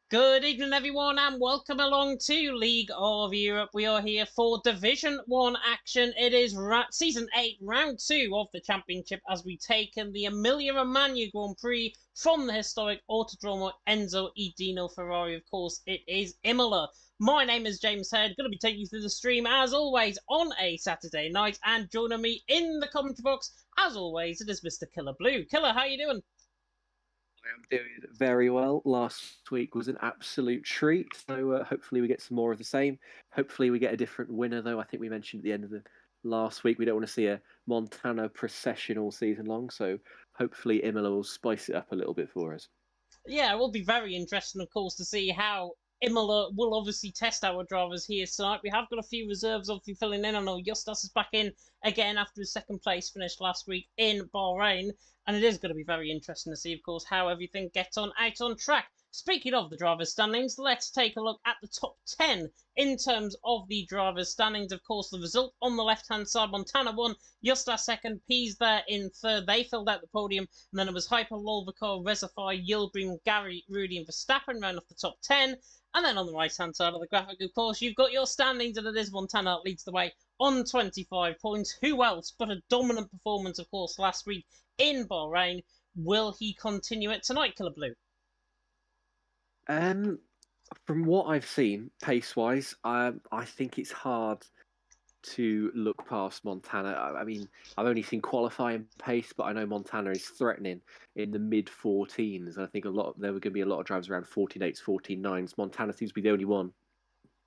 Good evening, everyone, and welcome along to League of Europe. We are here for Division 1 action. It is Season 8, Round 2 of the Championship as we take in the Emilia-Romagna Grand Prix from the historic Autodromo Enzo E. Dino Ferrari. Of course, it is Imola. My name is James Head, going to be taking you through the stream, as always, on a Saturday night, and joining me in the commentary box, as always, it is Mr. Killer Blue. Killer, how you doing? I am doing very well. Last week was an absolute treat, so hopefully we get some more of the same. Hopefully we get a different winner, though. I think we mentioned at the end of the last week we don't want to see a Montana procession all season long, so hopefully Imola will spice it up a little bit for us. Yeah, it will be very interesting, of course, to see how Imola will obviously test our drivers here tonight. We have got a few reserves obviously filling in. I know Justas is back in again after his second place finish last week in Bahrain. And it is going to be very interesting to see, of course, how everything gets on out on track. Speaking of the drivers' standings, let's take a look at the top 10 in terms of the drivers' standings. Of course, the result on the left-hand side, Montana won, Justas second, Pease there in third. They filled out the podium. And then it was Hyper, Lolvicar, Resify, Yilbrim, Gary, Rudy and Verstappen round off the top 10. And then on the right-hand side of the graphic, of course, you've got your standings, and it is Montana that leads the way on 25 points. Who else but a dominant performance, of course, last week in Bahrain? Will he continue it tonight, Killer Blue? From what I've seen, pace-wise, I think it's hard to look past Montana. I mean, I've only seen qualifying pace, but I know Montana is threatening in the mid-14s. I think there were going to be a lot of drivers around 14.8s, 14.9s. Montana seems to be the only one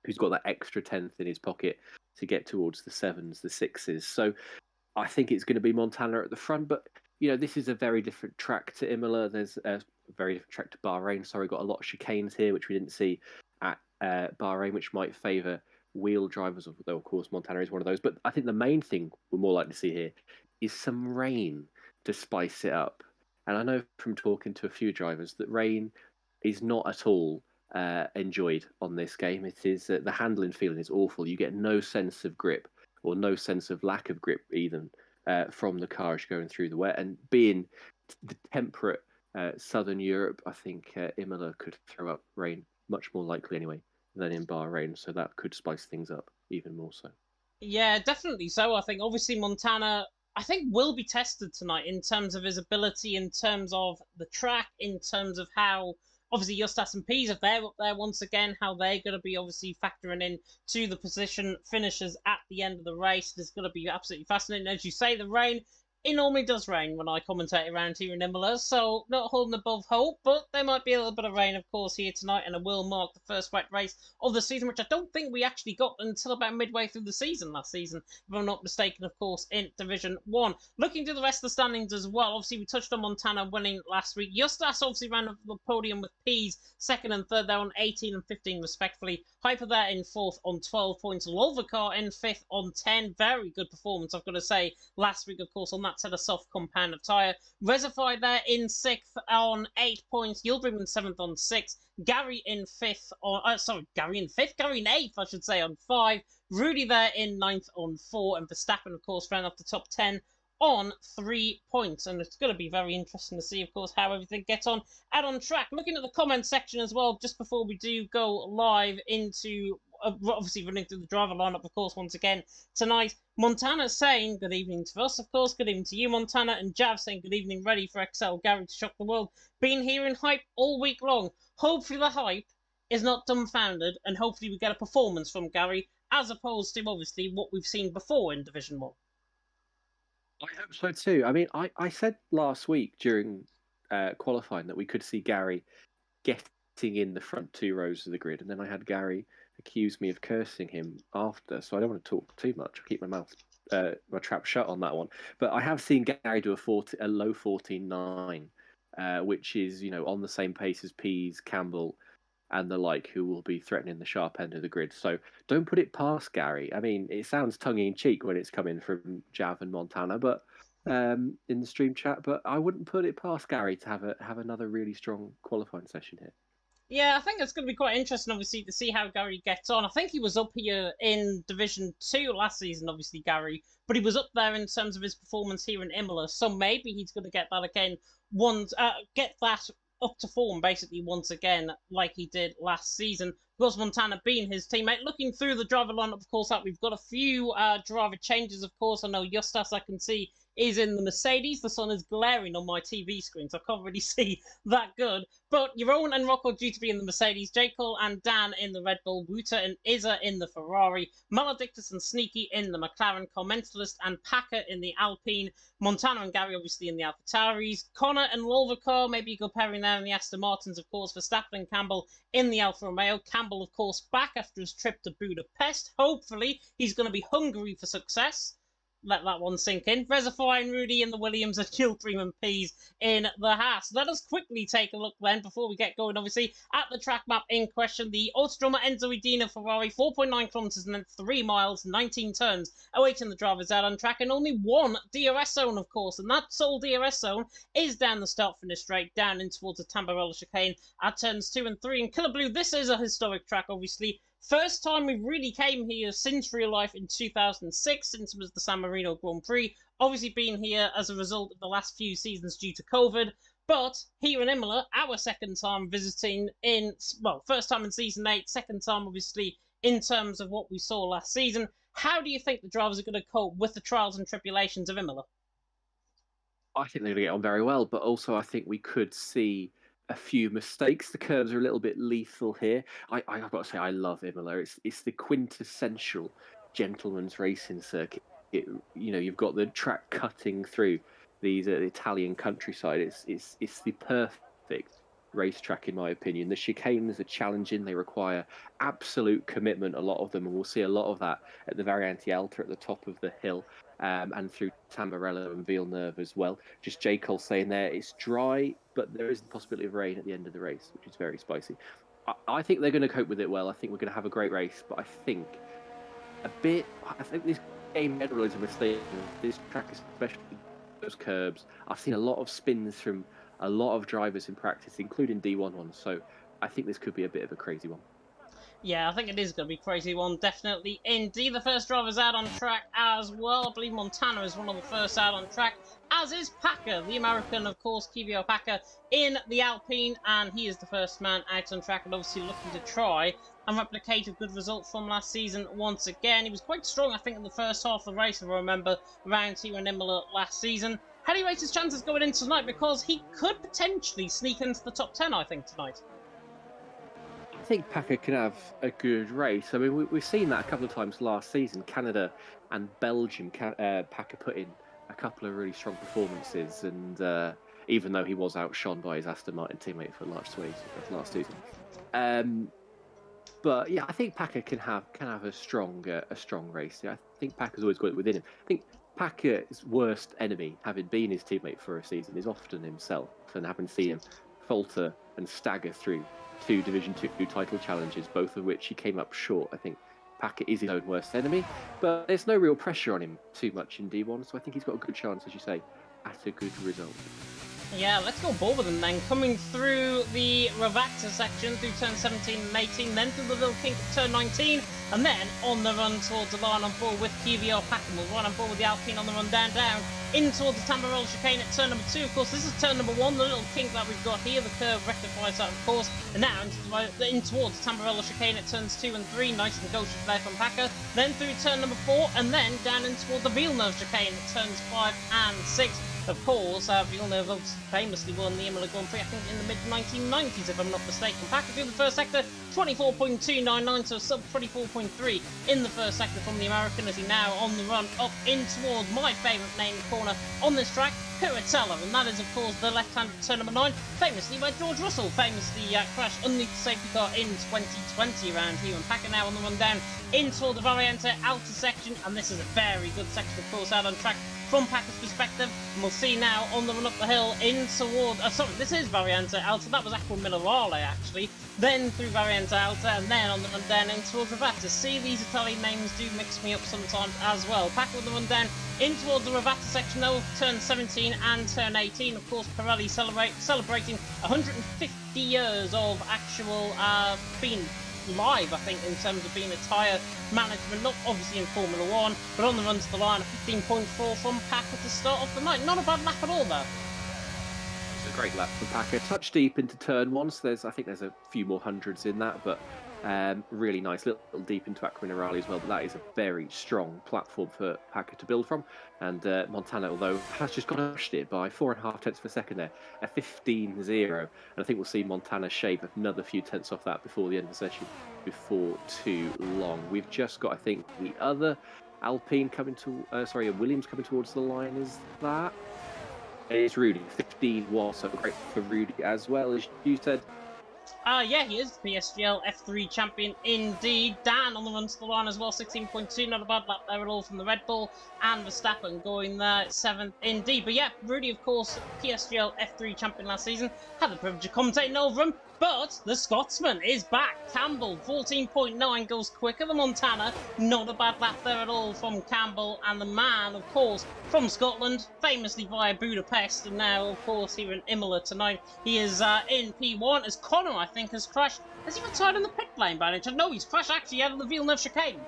who's got that extra 10th in his pocket to get towards the 7s, the 6s. So I think it's going to be Montana at the front, but this is a very different track to Imola. There's a very different track to Bahrain. Sorry, got a lot of chicanes here, which we didn't see at Bahrain, which might favour wheel drivers, though of course Montana is one of those. But I think the main thing we're more likely to see here is some rain to spice it up. And I know from talking to a few drivers that rain is not at all enjoyed on this game. It is the handling feeling is awful. You get no sense of grip or no sense of lack of grip even from the car as you're going through the wet. And being the temperate southern Europe, I think Imola could throw up rain much more likely anyway than in Bahrain, so that could spice things up even more so. Yeah, definitely so. I think obviously Montana, I think, will be tested tonight in terms of his ability, in terms of the track, in terms of how obviously Justas and Pease, if they're up there once again, how they're going to be obviously factoring in to the position finishers at the end of the race. It's going to be absolutely fascinating. As you say, the rain, it normally does rain when I commentate around here in Imola, so not holding above hope, but there might be a little bit of rain, of course, here tonight, and it will mark the first wet race of the season, which I don't think we actually got until about midway through the season last season, if I'm not mistaken, of course, in Division 1. Looking to the rest of the standings as well, obviously we touched on Montana winning last week. Justas obviously ran up the podium with Pease, second and third there on 18 and 15 respectively. Hyper there in fourth on 12 points. Lolvicar in fifth on 10. Very good performance, I've got to say, last week, of course, on that set of soft compound of tyre. Resify there in sixth on 8 points. Yilbrim in seventh on 6. Gary in fifth on Gary in eighth, I should say, on 5. Rudy there in ninth on 4, and Verstappen, of course, ran up the top 10 on 3 points. And it's going to be very interesting to see, of course, how everything gets on out on track. Looking at the comment section as well, just before we do go live into obviously running through the driver lineup, of course, once again tonight. Montana saying good evening to us, of course, good evening to you, Montana, and Jav saying good evening, ready for XL Gary to shock the world. Been here in hype all week long. Hopefully the hype is not dumbfounded, and hopefully we get a performance from Gary, as opposed to obviously what we've seen before in Division 1. I hope so too. I mean, I said last week during qualifying that we could see Gary getting in the front 2 rows of the grid, and then I had Gary accuse me of cursing him after, so I don't want to talk too much. I'll keep my mouth, my trap shut on that one. But I have seen Gary do a low 14.9, which is on the same pace as Pease, Campbell, and the like, who will be threatening the sharp end of the grid. So don't put it past Gary. I mean, it sounds tongue-in-cheek when it's coming from Jav and Montana, but in the stream chat. But I wouldn't put it past Gary to have another really strong qualifying session here. Yeah, I think it's going to be quite interesting, obviously, to see how Gary gets on. I think he was up here in Division 2 last season, obviously, Gary, but he was up there in terms of his performance here in Imola, so maybe he's going to get that again, get that up to form basically once again, like he did last season. Of course, Montana being his teammate. Looking through the driver lineup, of course, that we've got a few driver changes. Of course, I know Justas, I can see, is in the Mercedes. The sun is glaring on my TV screen, so I can't really see that good. But Jeroen and Rocco due to be in the Mercedes, J. Cole and Dan in the Red Bull, Wuta and Izza in the Ferrari, Maledictus and Sneaky in the McLaren, Commentated and Packer in the Alpine, Montana and Gary obviously in the AlphaTauris, Connor and Lolvacar, maybe comparing there in the Aston Martins, of course, Verstappen and Campbell in the Alfa Romeo. Campbell, of course, back after his trip to Budapest. Hopefully, he's going to be hungry for success. Let that one sink in. Reservoir and Rudy in the Williams and Giltrim and Pease in the Haas. Let us quickly take a look then, before we get going, obviously, at the track map in question. The Autodromo Enzo Edina Ferrari, 4.9 kilometres and then 3 miles, 19 turns, awaiting the drivers out on track, and only one DRS zone, of course, and that sole DRS zone is down the start-finish straight, down in towards the Tamburello chicane at turns 2 and 3. And Killer Blue, this is a historic track, obviously. First time we really came here since real life in 2006, since it was the San Marino Grand Prix. Obviously been here as a result of the last few seasons due to COVID. But here in Imola, our second time visiting in, well, first time in Season 8, second time obviously in terms of what we saw last season. How do you think the drivers are going to cope with the trials and tribulations of Imola? I think they're going to get on very well, but also I think we could see a few mistakes. The curves are a little bit lethal here. I've got to say, I love Imola. It's the quintessential gentleman's racing circuit. You've got the track cutting through these Italian countryside. It's the perfect racetrack in my opinion. The chicanes are challenging. They require absolute commitment, a lot of them, and we'll see a lot of that at the Variante Alta at the top of the hill. And through Tamburello and Villeneuve as well. Just J. Cole saying there, it's dry, but there is the possibility of rain at the end of the race, which is very spicy. I think they're going to cope with it well. I think we're going to have a great race, but I think this game generally is a mistake. This track, especially those curbs, I've seen a lot of spins from a lot of drivers in practice, including D1 ones, so I think this could be a bit of a crazy one. Yeah, I think it is going to be a crazy one, definitely. Indeed, the first driver's out on track as well. I believe Montana is one of the first out on track, as is Packer, the American, of course, Kvyat Packer, in the Alpine, and he is the first man out on track, and obviously looking to try and replicate a good result from last season once again. He was quite strong, I think, in the first half of the race, if I remember, around here in Imola last season. How do you rate his chances going into tonight? Because he could potentially sneak into the top 10, I think, tonight. I think Packer can have a good race. I mean, we've seen that a couple of times last season. Canada and Belgium, Packer put in a couple of really strong performances, and even though he was outshone by his Aston Martin teammate for last season. But yeah, I think Packer can have a strong race. Yeah, I think Packer's always got it within him. I think Packer's worst enemy, having been his teammate for a season, is often himself, and having seen him falter and stagger through 2 Division 2 title challenges, both of which he came up short. I think Packer is his own worst enemy, but there's no real pressure on him too much in D1, so I think he's got a good chance, as you say, at a good result. Yeah, let's go ball with them then. Coming through the Ravacta section, through turn 17 and 18, then through the Little Kink at turn 19, and then on the run towards the line on board with Kvyat Packer. We'll run on board with the Alpine on the run down, in towards the Tamburello chicane at turn number 2. Of course, this is turn number 1, the little kink that we've got here. The curve rectifies that, of course. And now in towards the Tamburello chicane at turns 2 and 3. Nice negotiation there from Packer. Then through turn number 4, and then down in towards the Villeneuve chicane at turns 5 and 6. Of course, Villeneuve famously won the Imola Grand Prix, I think, in the mid-1990s, if I'm not mistaken. Packer through the first sector, 24.299, so sub 24.3 in the first sector from the American, as he now on the run up in towards my favourite named corner on this track, Curatella, and that is, of course, the left-hand turn number 9, famously where George Russell famously crashed underneath the safety car in 2020 around here. And Packer now on the run down in toward the Variante Alta section, and this is a very good section, of course, out on track from Packer's perspective, and we'll see now on the run up the hill in toward, this is Variante Alta, that was Aqua Minerale actually, then through Variante Alta, and then on the run down in towards Ravata. See, these Italian names do mix me up sometimes as well. Packer with the run down in towards the Ravata section though, turn 17 and turn 18, of course Pirelli celebrating 150 years of actual being live, I think, in terms of being a tyre management, not obviously in Formula 1, but on the run to the line, a 15.4 from Packer to start off the night. Not a bad lap at all, though. great lap for Packer. Touch deep into turn one, so I think there's a few more hundreds in that, but really nice, little deep into Aqua Minerale as well. But that is a very strong platform for Packer to build from. And Montana, although, has just crushed it by 4.5 tenths per second there, a 15.0. And I think we'll see Montana shave another few tenths off that before the end of the session, before too long. We've just got, I think, the other Alpine coming to, Williams coming towards the line. Is that? It's Rudy, 15-1, so great for Rudy as well, as you said. Yeah, he is PSGL F3 champion indeed. Dan on the run to the line as well, 16.2, not a bad lap there at all from the Red Bull. And Verstappen going there, 7th indeed. But yeah, Rudy, of course, PSGL F3 champion last season, had the privilege of commentating over him. But the Scotsman is back. Campbell, 14.9, goes quicker than Montana. Not a bad lap there at all from Campbell. And the man, of course, from Scotland, famously via Budapest, and now, of course, here in Imola tonight. He is in P1 as Connor, I think, has crashed. Has he retired in the pit lane by any chance? No, he's crashed actually out of the Villeneuve chicane.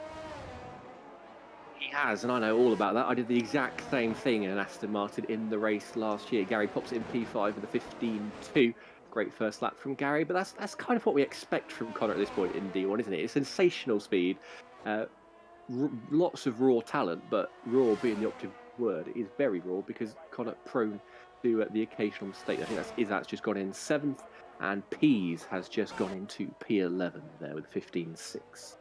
He has, and I know all about that. I did the exact same thing in an Aston Martin in the race last year. Gary pops it in P5 with a 15.2. Great first lap from Gary, but that's kind of what we expect from Connor at this point in D1, isn't it? It's sensational speed, lots of raw talent, but raw being the operative word, it is very raw because Connor prone to the occasional mistake. I think that's just gone in 7th, and Pease has just gone into P11 there with 15.6.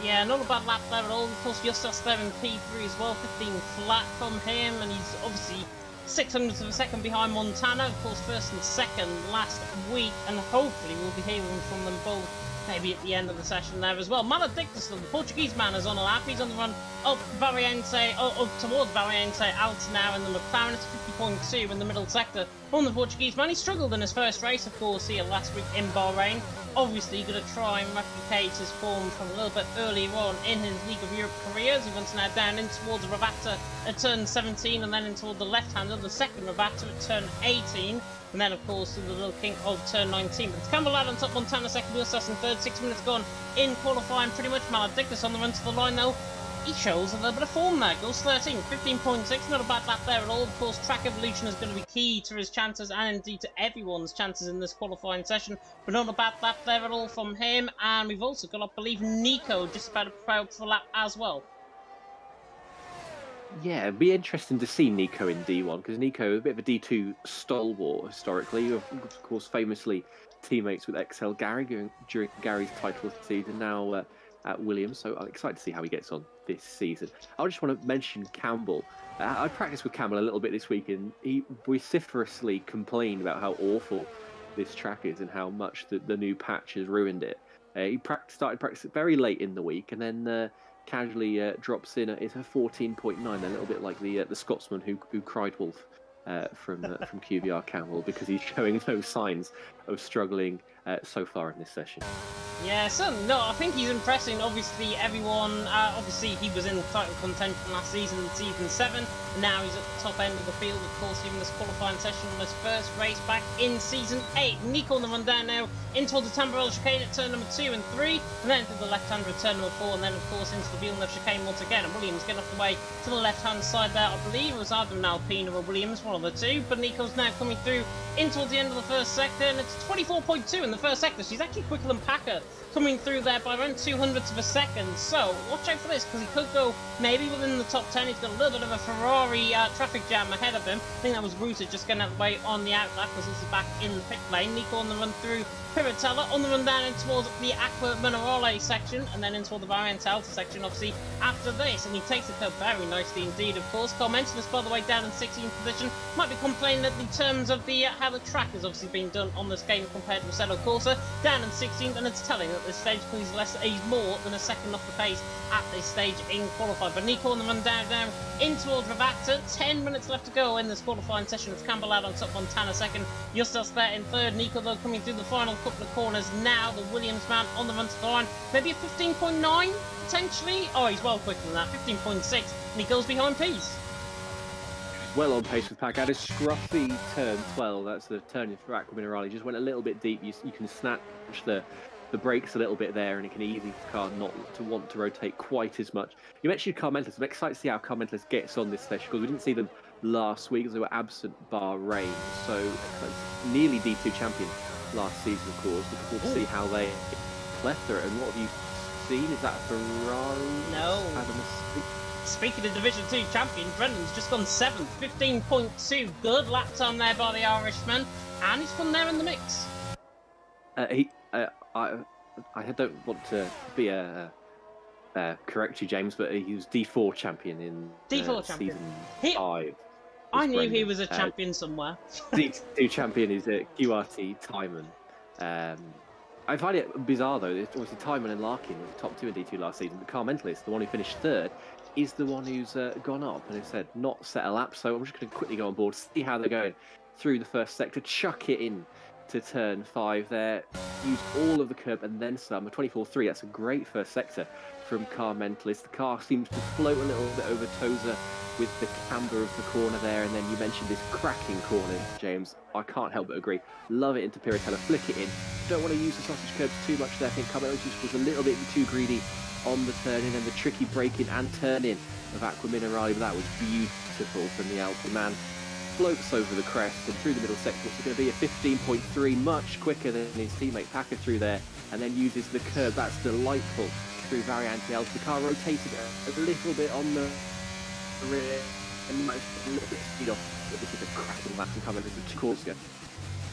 Yeah, not a bad lap there at all. Of course, Justus there in P3 as well, 15 flat from him, and he's obviously 600ths of a second behind Montana, of course, first and second last week, and hopefully we'll be hearing from them both maybe at the end of the session there as well. Maledictus, the Portuguese man, is on a lap. He's on the run up Variante, up towards Variante, out now in the McLaren. It's 50.2 in the middle sector from the Portuguese man. He struggled in his first race, of course, here last week in Bahrain. Obviously going to try and replicate his form from a little bit earlier on in his League of Europe career, as he wants now down in towards Ravata at turn 17, and then in toward the left-hander, the second Ravata at turn 18. And then, of course, the little king of turn 19. But it's Campbell out on top, Montana second, Justus in third, 6 minutes gone in qualifying pretty much. Maledictus on the run to the line, though. He shows a little bit of form there. Goes 13, 15.6, not a bad lap there at all. Of course, track evolution is going to be key to his chances and indeed to everyone's chances in this qualifying session. But not a bad lap there at all from him. And we've also got, I believe, Nico just about to prepare up for the lap as well. Yeah, it'd be interesting to see Nico in D1, because Nico is a bit of a D2 stalwart historically. Of course, famously teammates with XL Gary during Gary's title season, now at Williams. So I'm excited to see how he gets on this season. I just want to mention Campbell. I practiced with Campbell a little bit this week, and he vociferously complained about how awful this track is and how much the new patch has ruined it. He started practicing very late in the week, and then casually drops in at a 14.9, a little bit like the Scotsman who cried wolf from QBR Campbell, because he's showing no signs of struggling so far in this session. Yeah, certainly not. I think he's impressing. Obviously, everyone. Obviously, he was in title contention last season, season 7. And now he's at the top end of the field, of course, even this qualifying session on his first race back in season 8. Nico on the run down now into the Tamburello chicane at turn number 2 and 3, and then to the left-hander at turn number 4, and then, of course, into the Villeneuve chicane once again. And Williams getting off the way to the left-hand side there. I believe it was either an Alpine or a Williams, one of the two. But Nico's now coming through in towards the end of the first sector, and it's 24.2 in the first sector. She's actually quicker than Packer, coming through there by around 200ths of a second. So watch out for this, because he could go maybe within the top 10. He's got a little bit of a Ferrari traffic jam ahead of him. I think that was Rooter just getting out of the way on the outlap, because this is back in the pit lane. Nico on the run through Piratella, on the run down in towards the Aqua Minerale section, and then into the Variante Alta section, obviously, after this. And he takes the curve very nicely indeed, of course. Carl mentioned this, by the way, down in 16th position. Might be complaining in terms of the how the track has obviously been done on this game compared to Assetto Corsa. Down in 16th, and it's telling at this stage, because he's more than a second off the pace at this stage in qualifying. But Nico on the run down now in towards Ravata. 10 minutes left to go in this qualifying session. It's Campbell out on top, Montana second, Justus there in third. Nico, though, coming through the final couple of corners now. The Williams man on the run to the line. Maybe a 15.9 potentially. Oh, he's well quicker than that. 15.6, and he goes behind Pease. Well on pace with Pack. Had a scruffy turn 12. That's the turn for Aqua Minerale. Just went a little bit deep. You can snatch the brakes a little bit there, and it can easily the car not to want to rotate quite as much. You mentioned Car Mentalist. I'm excited to see how Car Mentalist gets on this session, because we didn't see them last week as they were absent bar rain. So nearly D2 champion last season, of course. Looking forward to see how they plethora. And what have you seen? Is that Ferrari? No. Speaking of Division 2 champion, Brendan's just gone 7th, 15.2. Good lap time there by the Irishman, and he's from there in the mix. I don't want to be correct you, James, but he was D4 champion in D4 champion. Season 5. I knew he was a champion somewhere. D2 champion is QRT Timon. I find it bizarre though. Obviously, Timon and Larkin were the top 2 in D2 last season. The Carmentalist, the one who finished 3rd, is the one who's gone up and has said not set a lap. So I'm just going to quickly go on board, see how they're going through the first sector, chuck it in to turn 5 there, use all of the curb and then some. A 24.3, that's a great first sector from Carmentalist. The car seems to float a little bit over Tozer with the camber of the corner there, and then you mentioned this cracking corner, James. I can't help but agree. Love it into Piratella, flick it in. Don't want to use the sausage curbs too much there. I think Carmentalist was a little bit too greedy on the turn in, and the tricky braking and turn in of Aqua Minerale, but that was beautiful from the Alpha man. Floats over the crest and through the middle sector. It's going to be a 15.3, much quicker than his teammate Packer through there, and then uses the curb. That's delightful through Variante Alpha. The car rotated a little bit on the rear and managed to get a little bit of speed off, but this is a cracking lap from coming into Corsica.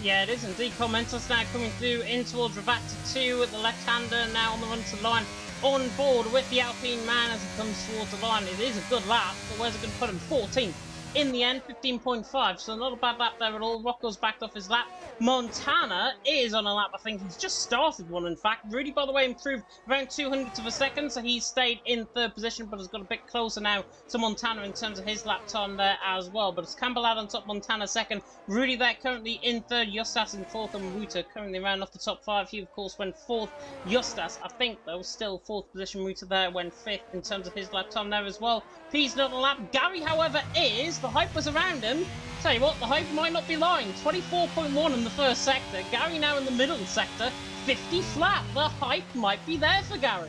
Yeah, it is indeed. Commentos now coming through in towards Ravata 2 with the left-hander now on the run to the line. On board with the Alpine man as he comes towards the line. It is a good lap, but where's it going to put him? 14th. In the end, 15.5, so not a bad lap there at all. Rocco's backed off his lap. Montana is on a lap, I think he's just started one, in fact. Rudy, by the way, improved around 200ths of a second, so he stayed in 3rd position, but has got a bit closer now to Montana in terms of his lap time there as well. But it's Campbell out on top, Montana 2nd. Rudy there currently in 3rd, Justas in 4th, and Ruta currently round off the top 5. He, of course, went 4th. Justas, I think, though, still 4th position. Ruta there went 5th in terms of his lap time there as well. P's not on a lap. Gary, however, is. The hype was around him. Tell you what, the hype might not be lying. 24.1 in the first sector. Gary now in the middle sector. 50 flat. The hype might be there for Gary.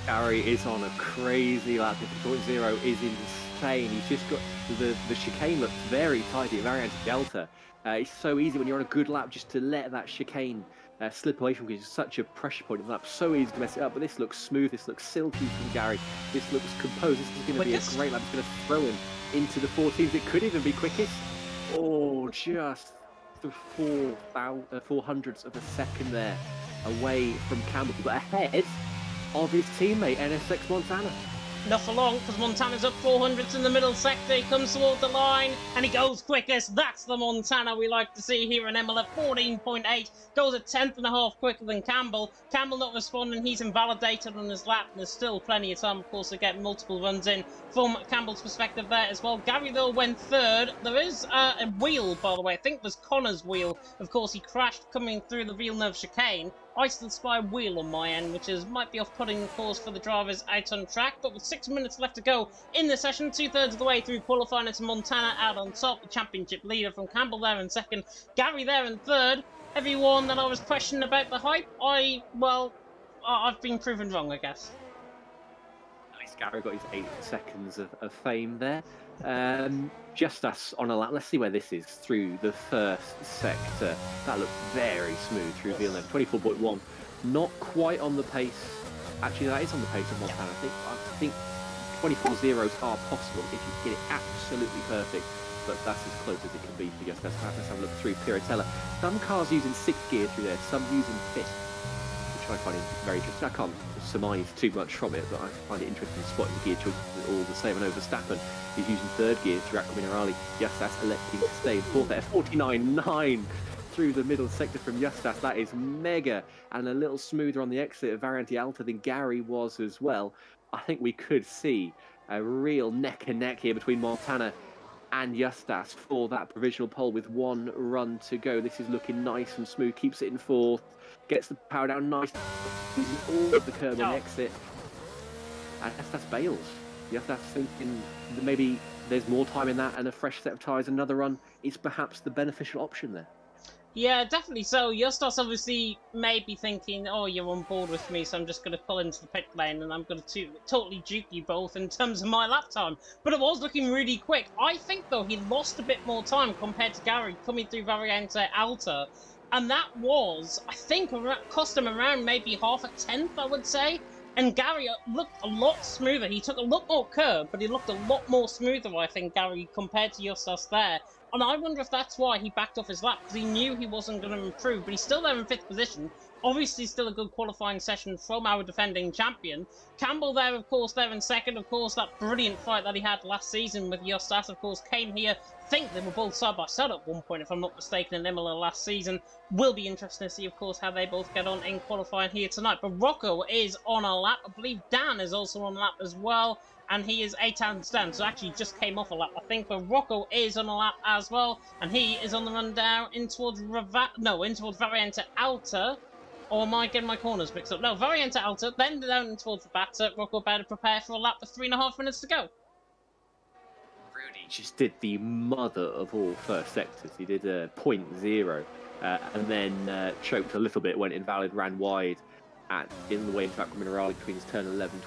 Gary is on a crazy lap. 50.0 is insane. He's just got the chicane looks very tidy. Variante Delta. It's so easy when you're on a good lap just to let that chicane slip away from you. It's such a pressure point in the lap. So easy to mess it up. But this looks smooth. This looks silky from Gary. This looks composed. This is going to be a great lap. It's going to throw him into the 14th. It could even be quickest. Oh, just the 400ths of a second there away from Campbell, but ahead of his teammate NSX Montana. Not for long, because Montana's up 400ths in the middle sector. He comes toward the line, and he goes quickest. That's the Montana we like to see here in Imola. 14.8, goes a 10th.5 quicker than Campbell. Campbell not responding. He's invalidated on his lap. There's still plenty of time, of course, to get multiple runs in from Campbell's perspective there as well. Gary, though, went 3rd. There is a wheel, by the way. I think it was Connor's wheel. Of course, he crashed coming through the Villeneuve chicane. I still spy wheel on my end, which might be off-putting, of course, for the drivers out on track. But with 6 minutes left to go in the session, 2/3 of the way through qualifying, it's Montana out on top, the championship leader from Campbell there in 2nd, Gary there in 3rd. Everyone that I was questioning about the hype, I've been proven wrong, I guess. Nice, Gary got his 8 seconds of fame there. Justas on a lap. Let's see where this is through the first sector. That looked very smooth through Villeneuve. 24.1. Not quite on the pace. Actually, that is on the pace of Montana. I think 24.0s are possible if you get it absolutely perfect. But that's as close as it can be for Justas. Let's have a look through Piratella. Some cars using 6th gear through there, some using 5th. Which I find it very interesting. I can't surmise too much from it, but I find it interesting spotting the gear choices all the same. And over Verstappen, he's using 3rd gear through Aqua Minerale. Justas electing to stay in 4th there. 49.9 through the middle sector from Justas. That is mega, and a little smoother on the exit of Variante Alta than Gary was as well. I think we could see a real neck and neck here between Montana and Justas for that provisional pole with 1 run to go. This is looking nice and smooth. Keeps it in 4th. Gets the power down nice. Uses all of the curb on the exit. And Justas bails. Justas thinking that maybe there's more time in that and a fresh set of tyres, another run is perhaps the beneficial option there. Yeah, definitely so. Justas obviously may be thinking, oh, you're on board with me, so I'm just going to pull into the pit lane and I'm going to totally juke you both in terms of my lap time. But it was looking really quick. I think, though, he lost a bit more time compared to Gary coming through Variante Alta. And that was, I think, cost him around maybe half a tenth, I would say. And Gary looked a lot smoother. He took a lot more curb, but he looked a lot more smoother, I think, Gary, compared to Justas there. And I wonder if that's why he backed off his lap, because he knew he wasn't going to improve, but he's still there in 5th position. Obviously, still a good qualifying session from our defending champion. Campbell there, of course, there in 2nd. Of course, that brilliant fight that he had last season with Justas, of course, came here. I think they were both side by side at one point, if I'm not mistaken, in Imola last season. Will be interesting to see, of course, how they both get on in qualifying here tonight. But Rocco is on a lap. I believe Dan is also on a lap as well. And he is 8 hands down, so actually just came off a lap, I think. But Rocco is on a lap as well, and he is on the run down in towards Variante Alta. Or am I getting my corners mixed up? No, Variante Alta, then down towards the batter. Rocco better prepare for a lap with 3.5 minutes to go. Rudy just did the mother of all first sectors. He did a 0.0 and then choked a little bit, went invalid, ran wide in the way into Aqua Minerale between his turn 11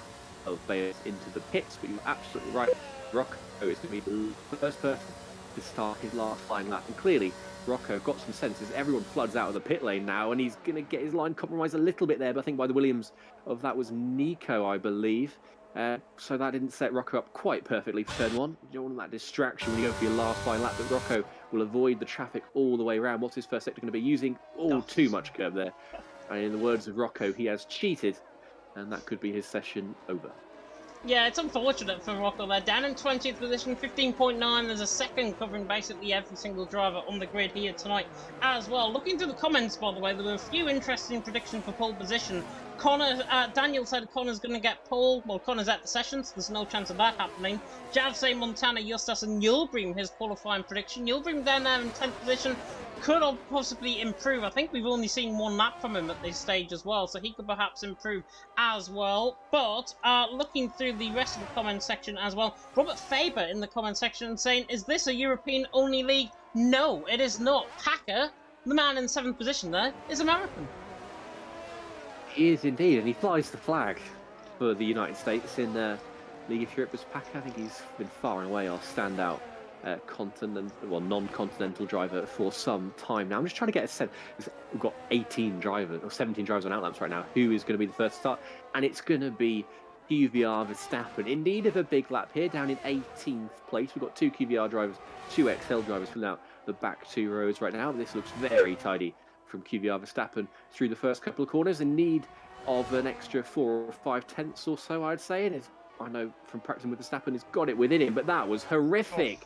of Bayers into the pits, but you're absolutely right. Rocco is going to be the first person to start his last line lap, and clearly Rocco got some senses. Everyone floods out of the pit lane now, and he's going to get his line compromised a little bit there, but I think by the Williams of that was Nico, I believe. So that didn't set Rocco up quite perfectly for turn 1. You don't want that distraction when you go for your last line lap, but Rocco will avoid the traffic all the way around. What's his first sector going to be using? Too much curb there. And in the words of Rocco, he has cheated, and that could be his session over. Yeah, it's unfortunate for Rocco there. Down in 20th position, 15.9. There's a second covering basically every single driver on the grid here tonight as well. Looking through the comments, by the way, there were a few interesting predictions for pole position. Daniel said Connor's going to get pole. Well, Connor's at the session, so there's no chance of that happening. Jav say Montana, Justas and Yulbrim, his qualifying prediction. Yulbrim down there in 10th position. Could possibly improve. I think we've only seen one lap from him at this stage as well, so he could perhaps improve as well. But looking through the rest of the comment section as well, Robert Faber in the comment section saying, is this a European-only league? No, it is not. Packer, the man in 7th position there, is American. He is indeed, and he flies the flag for the United States in League of Europe as Packer. I think he's been far and away our standout non-continental driver for some time now. I'm just trying to get a sense. We've got 18 drivers or 17 drivers on outlaps right now. Who is going to be the first to start? And it's going to be QVR Verstappen. In need of a big lap here, down in 18th place. We've got 2 QVR drivers, 2 XL drivers filling out the back 2 rows right now. This looks very tidy from QVR Verstappen through the first couple of corners. In need of an extra 4 or 5 tenths or so, I'd say. And I know from practicing with Verstappen, he's got it within him, but that was horrific.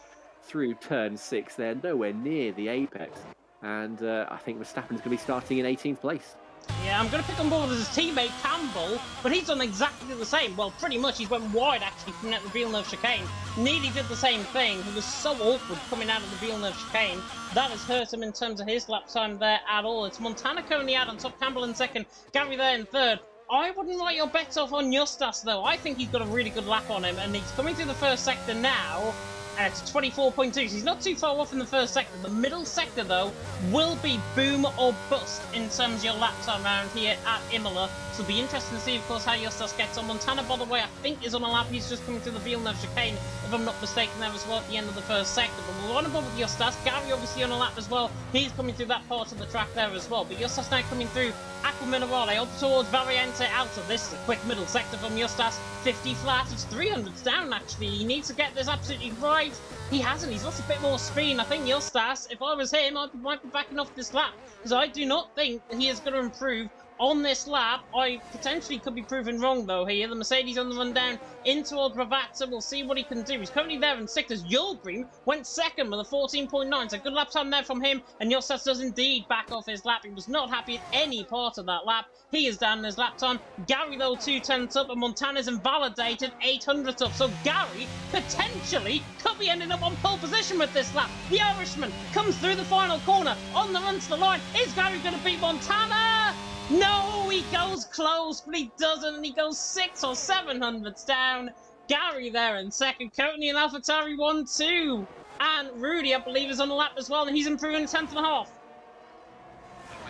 Through turn 6 there, nowhere near the apex. And I think Verstappen's going to be starting in 18th place. Yeah, I'm going to pick on board with his teammate Campbell, but he's done exactly the same. Well, pretty much he's went wide actually coming out of the Villeneuve chicane. Nearly did the same thing. He was so awkward coming out of the Villeneuve chicane. That has hurt him in terms of his lap time there at all. It's Montana currently out on top, Campbell in 2nd, Gary there in 3rd. I wouldn't write your bets off on Justas though. I think he's got a really good lap on him, and he's coming through the first sector now. It's 24.2, so he's not too far off in the first sector. The middle sector, though, will be boom or bust in terms of your lap time around here at Imola. So it'll be interesting to see, of course, how Justas gets on. Montana, by the way, I think is on a lap. He's just coming through the Villeneuve chicane, if I'm not mistaken, there as well at the end of the first sector. But we're on above with Justas. Gary obviously on a lap as well. He's coming through that part of the track there as well. But Justas now coming through Aqua Minerale up towards Variante Alta. This is a quick middle sector from Justas. 50 flat. He's 300s down, actually. He needs to get this absolutely right. He hasn't. He's lost a bit more speed. I think Justas, if I was him, I might be backing off this lap, because I do not think he is going to improve on this lap. I potentially could be proven wrong, though, here. The Mercedes on the run down in towards Ravazza. We'll see what he can do. He's currently there in 6th as Yulbrim went 2nd with a 14.9. So good lap time there from him. And Justas does indeed back off his lap. He was not happy at any part of that lap. He is down in his lap time. Gary, though, 2 tenths up, and Montana's invalidated 800 up. So Gary potentially could be ending up on pole position with this lap. The Irishman comes through the final corner on the run to the line. Is Gary going to beat Montana? No, he goes close, but he doesn't, and he goes 6 or 700s down. Gary there in 2nd, currently in AlphaTauri 1-2. And Rudy, I believe, is on the lap as well, and he's improving 10th and a half.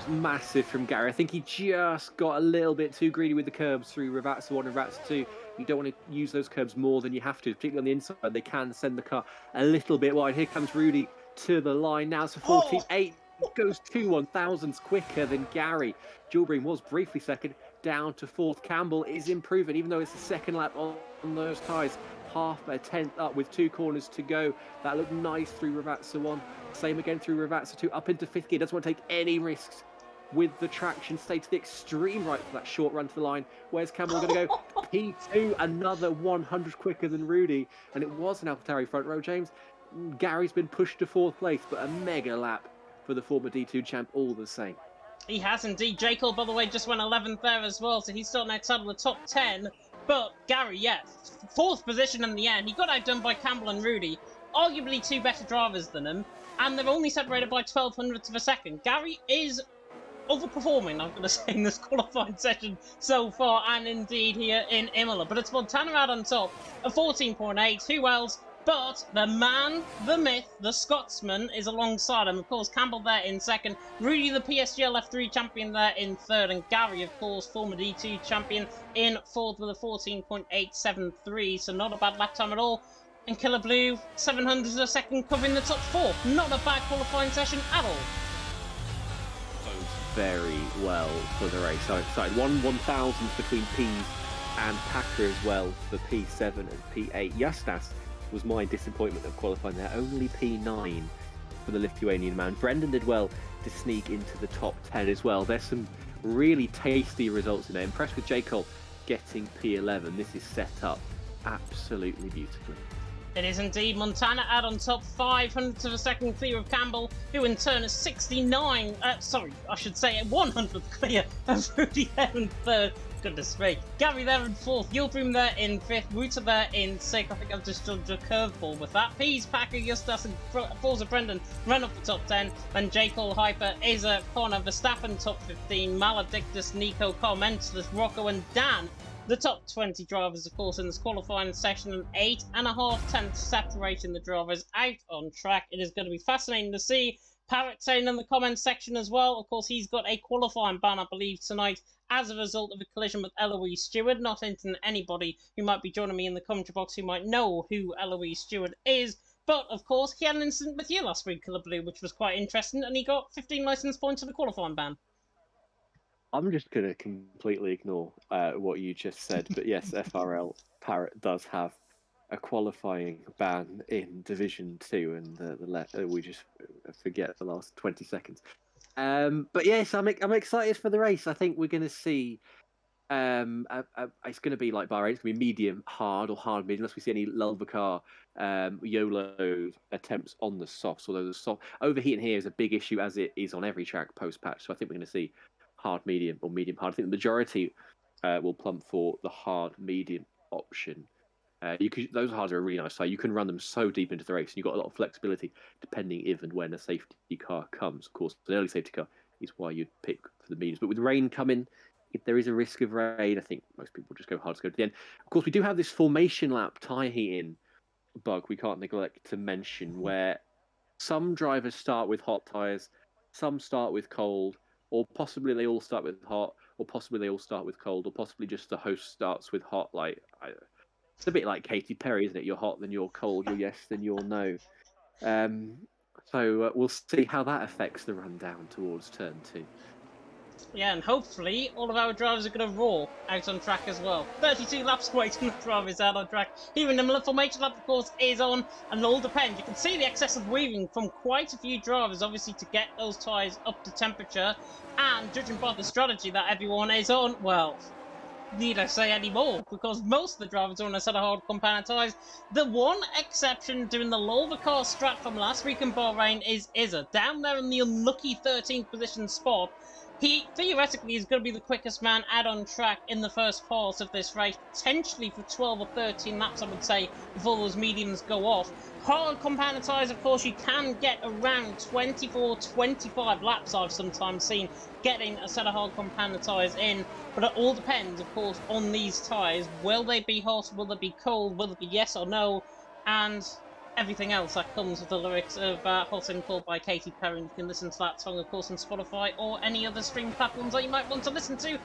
massive from Gary. I think he just got a little bit too greedy with the curbs through Ravazza 1 and Ravazza 2. You don't want to use those curbs more than you have to, particularly on the inside. They can send the car a little bit wide. Here comes Rudy to the line. Now it's a 14.8. Goes 2/1000s quicker than Gary. Gilbreen was briefly second, down to fourth. Campbell is improving, even though it's the second lap on those tyres. Half a tenth up with 2 corners to go. That looked nice through Ravazza 1. Same again through Ravazza 2. Up into fifth gear. Doesn't want to take any risks with the traction. Stay to the extreme right for that short run to the line. Where's Campbell going to go? P2, another 100 quicker than Rudy. And it was an AlphaTauri front row, James. Gary's been pushed to fourth place, but a mega lap for the former D2 champ all the same. He has indeed. J. Cole, by the way, just went 11th there as well, so he's still outside of the top 10. But Gary, yes, fourth position in the end. He got outdone by Campbell and Rudy, arguably 2 better drivers than him, and they're only separated by 1200ths of a second. Gary is overperforming, I'm going to say, in this qualifying session so far, and indeed here in Imola. But it's Montana out on top, a 14.8. Who else? But the man, the myth, the Scotsman is alongside him. Of course, Campbell there in second. Rudy, the PSGL F3 champion, there in third. And Gary, of course, former D2 champion, in fourth with a 14.873. So not a bad lap time at all. And Killer Blue, 700 of a second, covering the top 4. Not a bad qualifying session at all. Very well for the race. So excited. 1/1000 between P's and Packer as well for P7 and P8. Justas was my disappointment of qualifying there. Only P9 for the Lithuanian man. Brendan did well to sneak into the top 10 as well. There's some really tasty results in there. Impressed with J. Cole getting P11. This is set up absolutely beautifully. It is indeed. Montana out on top, 500ths of a second clear of Campbell, who in turn is 100th clear of Rudy there in third. Goodness me. Gary there in fourth, Gilbroom there in fifth, Ruta there in sixth. I think I've just done a curveball with that. Pease, Packer, Justas and Forza Brendan run up the top 10. Then J. Cole, Hyper, Isa, Connor, Verstappen top 15, Maledictus, Nico, Commentated, Rocco and Dan. The top 20 drivers, of course, in this qualifying session, and 8.5 tenths separating the drivers out on track. It is going to be fascinating to see. Parrot saying in the comments section as well, of course, he's got a qualifying ban, I believe, tonight as a result of a collision with Eloise Stewart. Not hinting at anybody who might be joining me in the commentary box who might know who Eloise Stewart is. But, of course, he had an incident with you last week, Killer Blue, which was quite interesting, and he got 15 licence points for the qualifying ban. I'm just going to completely ignore what you just said, but yes, FRL Parrot does have a qualifying ban in Division 2, and we just forget the last 20 seconds. But yes, I'm excited for the race. I think we're going to see it's going to be like Bahrain. It's going to be medium hard or hard medium, unless we see any Lulvacar YOLO attempts on the softs. Although the soft overheating here is a big issue, as it is on every track post patch. So I think we're going to see hard medium or medium hard. I think the majority will plump for the hard medium option. Those hards are a really nice side. You can run them so deep into the race, and you've got a lot of flexibility depending if and when a safety car comes. Of course, an early safety car is why you'd pick for the mediums. But with rain coming, if there is a risk of rain, I think most people just go hard to go to the end. Of course, we do have this formation lap tyre heating bug we can't neglect to mention, where some drivers start with hot tyres, some start with cold, or possibly they all start with hot, or possibly they all start with cold, or possibly just the host starts with hot. It's a bit like Katy Perry, isn't it? You're hot, then you're cold, you're yes, then you're no. So we'll see how that affects the run down towards turn 2. Yeah, and hopefully all of our drivers are going to roar out on track as well. 32 laps waiting the drivers out on track. Here in the formation lap, of course, is on, and it all depends. You can see the excessive weaving from quite a few drivers, obviously, to get those tyres up to temperature. And judging by the strategy that everyone is on, well, need I say any more? Because most of the drivers are on a set of hard compound tyres. The one exception doing the Lulvacar strat from last week in Bahrain is Isa, down there in the unlucky 13th position spot. He theoretically is going to be the quickest man out on track in the first part of this race, potentially for 12 or 13 laps, I would say, before those mediums go off. Hard compound tyres, of course, you can get around 24, 25 laps, I've sometimes seen, getting a set of hard compound tyres in. But it all depends, of course, on these tyres. Will they be hot? Will they be cold? Will it be yes or no? And everything else that comes with the lyrics of Hot and Cold by Katy Perry. You can listen to that song, of course, on Spotify or any other streaming platforms that you might want to listen to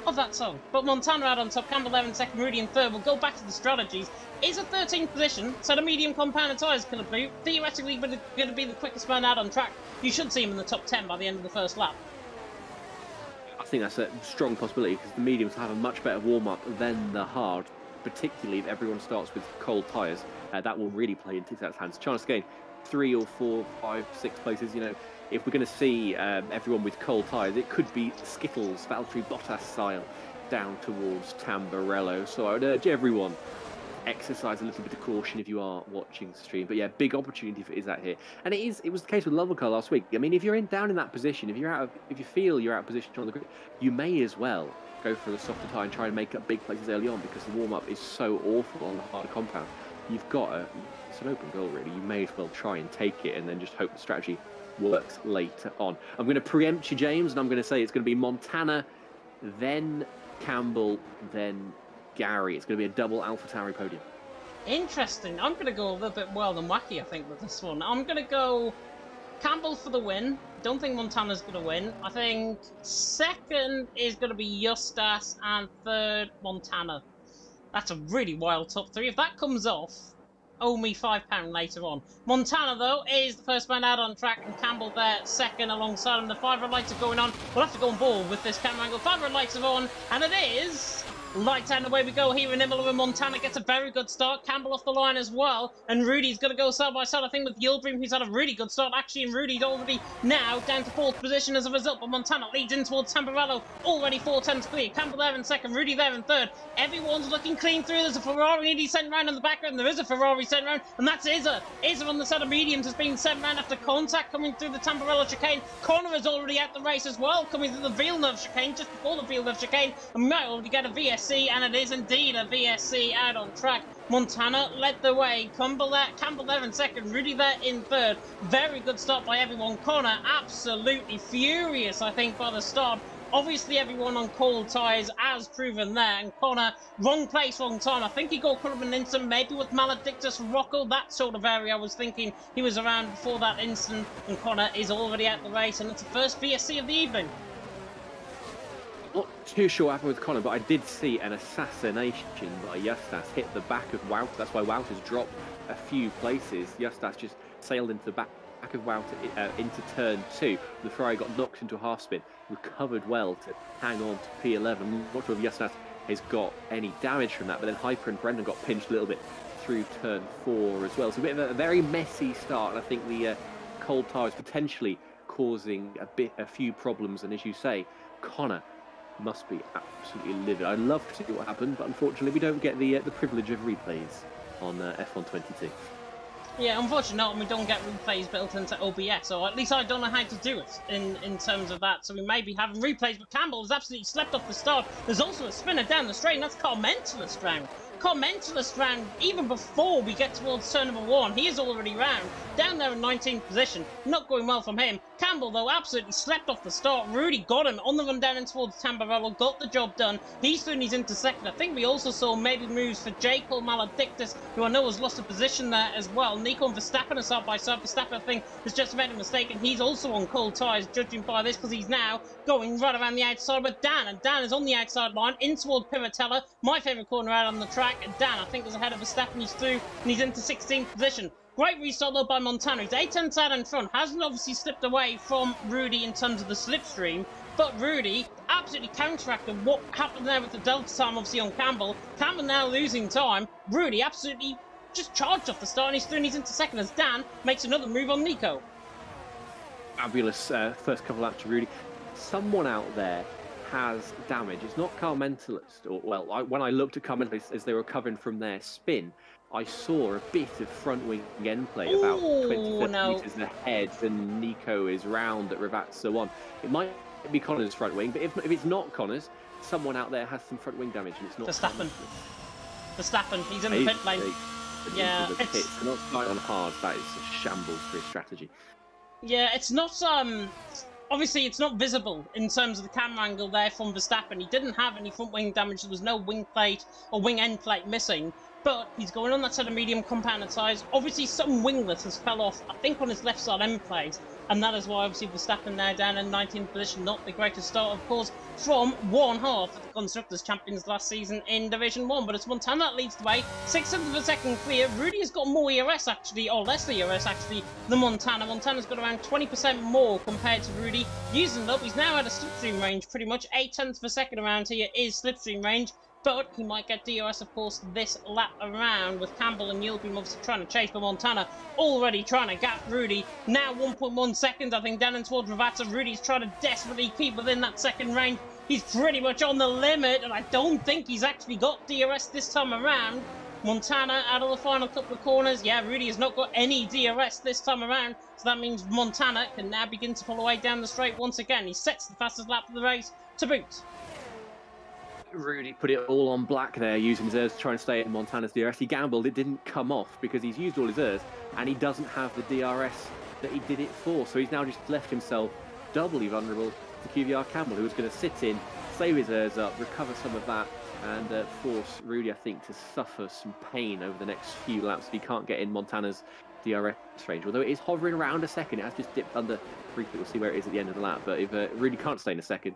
of that song. But Montana out on top, Campbell there in second, Rudy in third. We'll go back to the strategies. Is a 13th position, so the medium compounded tyres going to be theoretically going to be the quickest man out on track. You should see him in the top 10 by the end of the first lap. I think that's a strong possibility because the mediums have a much better warm-up than the hard, particularly if everyone starts with cold tyres. That will really play into that hands. Chance again, 3 or 4, 5, 6 places. You know, if we're going to see everyone with cold tyres, it could be Skittles, Valtteri Bottas style, down towards Tamburello. So I would urge everyone, exercise a little bit of caution if you are watching the stream. But yeah, big opportunity for Izzat here, and it was the case with Lovercar last week. I mean, if you're down in that position, if you feel you're out of position on the grid, you may as well go for the softer tyre and try and make up big places early on because the warm up is so awful on the harder compound. You've got it's an open goal really. You may as well try and take it and then just hope the strategy works later on. I'm going to preempt you, James, and I'm going to say it's going to be Montana, then Campbell, then Gary. It's going to be a double AlphaTauri podium. Interesting. I'm going to go a little bit wild and wacky, I think, with this one. I'm going to go Campbell for the win. Don't think Montana's going to win. I think second is going to be Justas and third, Montana. That's a really wild top three. If that comes off, owe me £5 later on. Montana, though, is the first man out on track, and Campbell there second alongside him. The 5 red lights are going on. We'll have to go on board with this camera angle. 5 red lights are on, and it is lights out and away we go here in Imola, and Montana gets a very good start. Campbell off the line as well, and Rudy's going to go side by side, I think, with Yildirim, who's had a really good start, actually, and Rudy's already now down to 4th position as a result, but Montana leads in towards Tamburello, already 4 tenths clear. Campbell there in second, Rudy there in third. Everyone's looking clean through. There's a Ferrari sent round in the background. There is a Ferrari sent round, and that's Izza. Izza on the set of mediums has been sent round after contact coming through the Tamburello chicane. Connor is already at the race as well, coming through the Villeneuve chicane, just before the Villeneuve chicane, and we might already get a VSC, and it is indeed a VSC out on track. Montana led the way. Campbell there in second, Rudy there in third. Very good start by everyone. Connor absolutely furious, I think, by the start. Obviously, everyone on cold tyres as proven there. And Connor, wrong place, wrong time. I think he got caught up in an instant, maybe with Maledictus, Rocco, that sort of area. I was thinking he was around before that instant. And Connor is already at the race, and it's the first VSC of the evening. Not too sure what happened with Connor, but I did see an assassination by Justas hit the back of Wout. That's why Wout has dropped a few places. Justas just sailed into the back of Wout into turn 2. The Ferrari got knocked into a half spin, recovered well to hang on to P11. I'm not sure if Justas has got any damage from that, but then Hyper and Brendan got pinched a little bit through turn 4 as well. So a bit of a very messy start, and I think the cold tyres potentially causing a few problems. And as you say, Connor must be absolutely livid. I'd love to see what happened, but unfortunately we don't get the privilege of replays on F1 22. Yeah, unfortunately not, and we don't get replays built into OBS, or at least I don't know how to do it in terms of that, so we may be having replays, but Campbell has absolutely slept off the start. There's also a spinner down the straight, and that's Commentalist round. Commentalist round, even before we get towards turn number 1, he is already round. Down there in 19th position, not going well from him. Campbell, though, absolutely slept off the start. Rudy got him on the run down in towards Tamburello, got the job done. He's soon he's into second. I think we also saw maybe moves for Jacob Maledictus, who I know has lost a position there as well. Nico and Verstappen are side by side. Verstappen, I think, has just made a mistake, and he's also on cold tyres, judging by this, because he's now going right around the outside with Dan, and Dan is on the outside line, in towards Piratella, my favourite corner out on the track, and Dan, I think, is ahead of Verstappen. He's through, and he's into 16th position. Great restart though by Montana. He's 8 tenths out in front. Hasn't obviously slipped away from Rudy in terms of the slipstream, but Rudy absolutely counteracted what happened there with the delta time, obviously, on Campbell. Campbell now losing time. Rudy absolutely just charged off the start, and he's through, and he's into second as Dan makes another move on Nico. Fabulous first couple laps to Rudy. Someone out there has damage. It's not Car Mentalist, or when I looked at Car Mentalist as they were recovering from their spin, I saw a bit of front wing end play about 20 metres ahead, and Nico is round at Ravazza 1. It might be Connor's front wing, but if it's not Connor's, someone out there has some front wing damage, and it's not Verstappen, he's in the pit lane. Yeah, it's not starting on hard. That is a shambles for his strategy. Yeah, it's not obviously, it's not visible in terms of the camera angle there from Verstappen. He didn't have any front wing damage. There was no wing plate or wing end plate missing. But he's going on that sort of medium compounded size. Obviously, some winglet has fell off, I think, on his left side end plate. And that is why, obviously, Verstappen now down in 19th position. Not the greatest start, of course, from one half of the Constructors' Champions last season in Division 1. But it's Montana that leads the way. 6 tenths of a second clear. Rudy has got more ERS, actually, or less ERS, actually, than Montana. Montana's got around 20% more compared to Rudy. Using it up, he's now at a slipstream range, pretty much. 8 tenths of a second around here is slipstream range. But he might get DRS, of course, this lap around, with Campbell and Yilbeam obviously trying to chase, but Montana already trying to gap Rudy. Now 1.1 seconds, I think, down in towards Ravazza. Rudy's trying to desperately keep within that second range. He's pretty much on the limit, and I don't think he's actually got DRS this time around. Montana out of the final couple of corners. Yeah, Rudy has not got any DRS this time around, so that means Montana can now begin to pull away down the straight once again. He sets the fastest lap of the race to boot. Rudy put it all on black there, using his ERS to try and stay in Montana's DRS. He gambled, it didn't come off because he's used all his ERS and he doesn't have the DRS that he did it for. So he's now just left himself doubly vulnerable to QVR Campbell, who was going to sit in, save his ERS up, recover some of that, and force Rudy, I think, to suffer some pain over the next few laps if he can't get in Montana's DRS range. Although it is hovering around a second, it has just dipped under briefly. We'll see where it is at the end of the lap. But if Rudy can't stay in a second,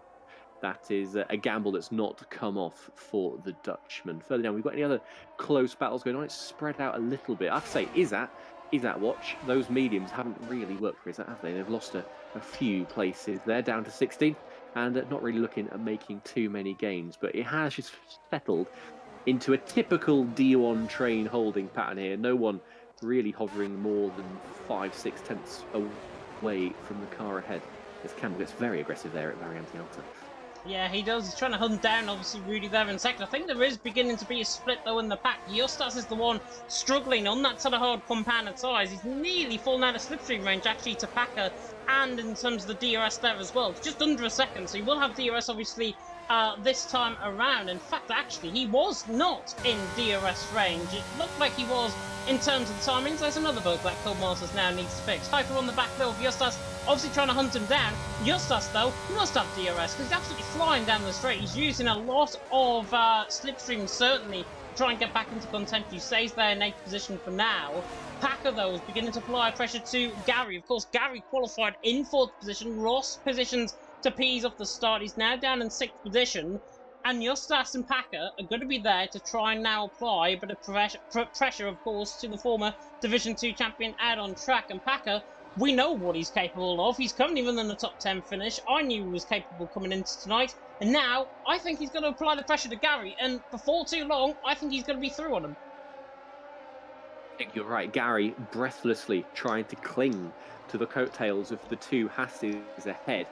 that is a gamble that's not come off for the Dutchman. Further down, we've got any other close battles going on. It's spread out a little bit. I have to say, is that watch? Those mediums haven't really worked for Izzat, have they? They've lost a few places. They're down to 16 and not really looking at making too many gains. But it has just settled into a typical D1 train holding pattern here. No one really hovering more than 5-6 tenths away from the car ahead. As Campbell gets very aggressive there at Variante Alta. Yeah, he does. He's trying to hunt down, obviously, Rudy there in second. I think there is beginning to be a split, though, in the pack. Justas is the one struggling on that sort of hard compounded size. He's nearly fallen out of slipstream range, actually, to Packer, and in terms of the DRS there as well. It's just under a second, so he will have DRS, obviously, this time around. In fact, actually, he was not in DRS range. It looked like he was in terms of the timings. There's another bug that Codemasters now needs to fix. Hyper on the back, though, of Justas, obviously trying to hunt him down. Justas, though, must have DRS, because he's absolutely flying down the straight. He's using a lot of slipstream, certainly, to try and get back into contention. He stays there in 8th position for now. Packer, though, is beginning to apply pressure to Gary. Of course, Gary qualified in 4th position. Ross positions to Pease off the start. He's now down in 6th position. And Justas and Packer are going to be there to try and now apply a bit of pressure, of course, to the former Division 2 champion out on track. And Packer, we know what he's capable of. He's currently within the top 10 finish. I knew he was capable coming into tonight. And now, I think he's going to apply the pressure to Gary. And before too long, I think he's going to be through on him. I think you're right. Gary breathlessly trying to cling to the coattails of the two Hasses ahead.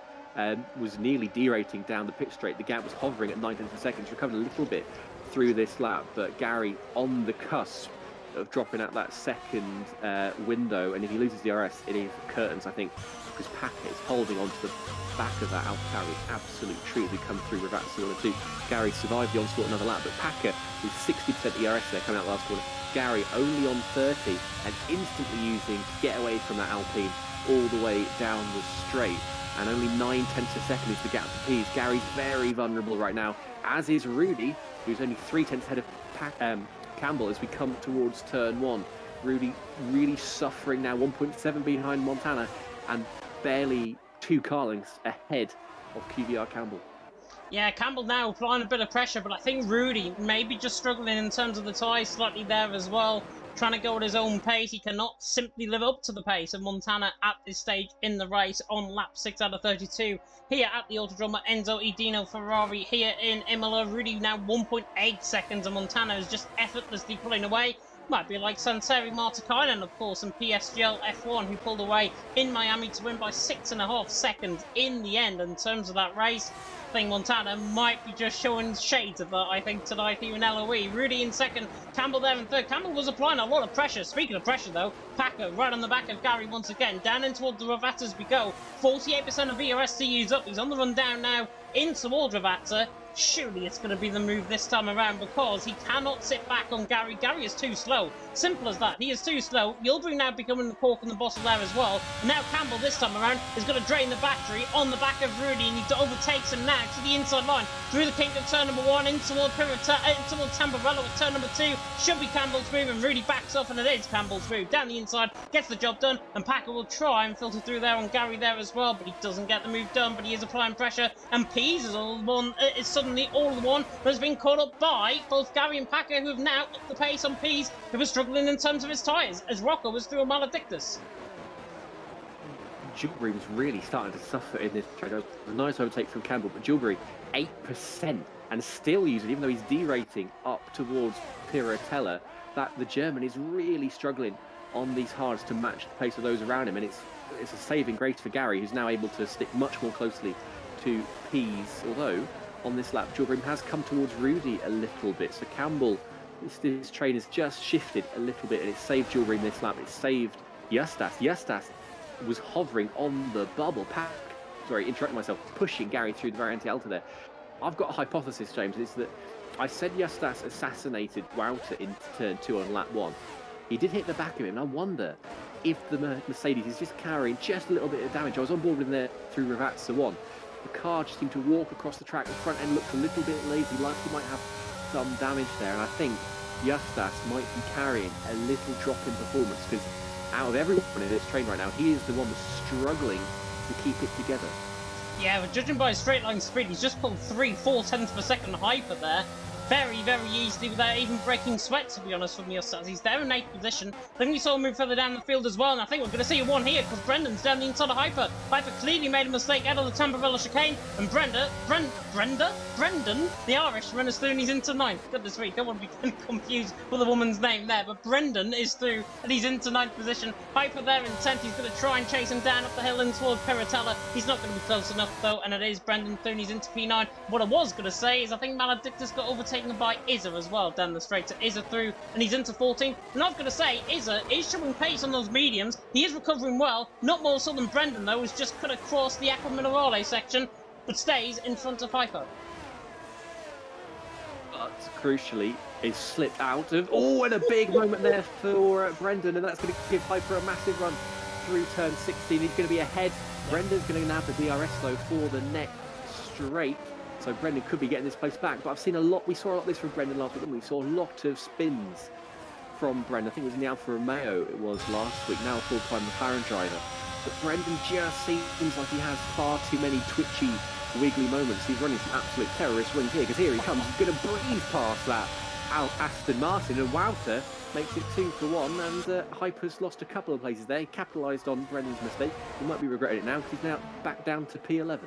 Was nearly derating down the pit straight. The gap was hovering at 9 tenths of a second. Recovered a little bit through this lap, but Gary on the cusp of dropping out that second window. And if he loses DRS, it is curtains, I think, because Packer is holding onto the back of that AlphaTauri. Absolute treat. We come through with that 1 2. Gary survived the onslaught another lap, but Packer with 60% ERS there coming out the last corner. Gary only on 30 and instantly using to get away from that Alpine all the way down the straight. And only 9 tenths of a second is the gap to Pease. Gary's very vulnerable right now, as is Rudy, who's only 3 tenths ahead of Campbell as we come towards turn 1. Rudy really suffering now, 1.7 behind Montana, and barely 2 car lengths ahead of QVR Campbell. Yeah, Campbell now applying a bit of pressure, but I think Rudy maybe just struggling in terms of the tyres slightly there as well. Trying to go at his own pace. He cannot simply live up to the pace of Montana at this stage in the race on lap 6 out of 32. Here at the Autodromo Enzo Edino Ferrari here in Imola. Rudy now 1.8 seconds and Montana is just effortlessly pulling away. Might be like Santeri Martikainen, of course, and PSGL F1, who pulled away in Miami to win by 6.5 seconds in the end. In terms of that race, I think Montana might be just showing shades of that, I think, tonight here in LOE. Rudy in second, Campbell there in third. Campbell was applying a lot of pressure. Speaking of pressure, though, Packer right on the back of Gary once again. Down in towards the Ravazza as we go. 48% of VRS to use up. He's on the run down now in towards Ravazza. surely it's going to be the move this time around, because he cannot sit back on Gary. Gary is too slow. Simple as that. He is too slow. Yulbury now becoming the cork in the bottle there as well. And now Campbell this time around is going to drain the battery on the back of Rudy, and he overtakes him now to the inside line. Through the kink of turn number 1, in toward Tamburello at turn number 2. Should be Campbell's move, and Rudy backs off, and it is Campbell's move. Down the inside, gets the job done, and Packer will try and filter through there on Gary there as well, but he doesn't get the move done, but he is applying pressure, and Pease is suddenly all the one that has been caught up by both Gary and Packer, who have now upped the pace on Pease, who was struggling in terms of his tyres, as Rocco was through a Maledictus. Jewelry was really starting to suffer in this trade. It was a nice overtake from Campbell, but Jewelry 8% and still using, even though he's derating up towards Piratella, that the German is really struggling on these hards to match the pace of those around him, and it's a saving grace for Gary, who's now able to stick much more closely to Pease, although on this lap Jewelry has come towards Rudy a little bit, so Campbell, this train has just shifted a little bit, and it saved Jewelry in this lap. It saved Justas. Justas was hovering on the bubble. Interrupting myself, pushing Gary through the very anti-alta there. I've got a hypothesis, James, is that I said Justas assassinated Wouter in turn 2 on lap 1. He did hit the back of him, and I wonder if the Mercedes is just carrying just a little bit of damage. I was on board with him there through Ravazza 1. The car just seemed to walk across the track. The front end looked a little bit lazy, like he might have some damage there, and I think Justas might be carrying a little drop in performance, because out of everyone in this train right now, he is the one that's struggling to keep it together. Yeah, but judging by his straight line speed, he's just pulled 3/4 tenths per second hyper there. Very, very easily without even breaking sweat, to be honest, from Justas. He's there in 8th position. I think we saw him move further down the field as well, and I think we're going to see a one here, because Brendan's down the inside of Hyper. Hyper clearly made a mistake out of the Tamburello chicane, and Brendan, the Irish, runs through and he's into 9th. Goodness me, don't want to be confused with a woman's name there, but Brendan is through, and he's into 9th position. Hyper there in 10th, he's going to try and chase him down up the hill and toward Piratella. He's not going to be close enough, though, and it is Brendan through, and he's into P9. What I was going to say is I think Maledictus got overtaken by Izza as well down the straight, to Izza through, and he's into 14th. And I was going to say, Izza is showing pace on those mediums. He is recovering well, not more so than Brendan though, who's just cut across the Aqua Minerale section, but stays in front of Hyper. But crucially, he's slipped out of, and a big moment there for Brendan, and that's going to give Hyper a massive run through turn 16. He's going to be ahead. Brendan's going to nab the DRS though for the next straight. So Brendan could be getting this place back, but we saw a lot of this from Brendan last week, didn't we? We saw a lot of spins from Brendan. I think it was in the Alfa Romeo it was last week, now a full-time McLaren driver. But Brendan just seems like he has far too many twitchy, wiggly moments. He's running some absolute terrorist wings here, because here he comes. He's going to breeze past that Aston Martin, and Wouter makes it 2 for 1, and Hyper's lost a couple of places there. He capitalised on Brendan's mistake. He might be regretting it now, because he's now back down to P11.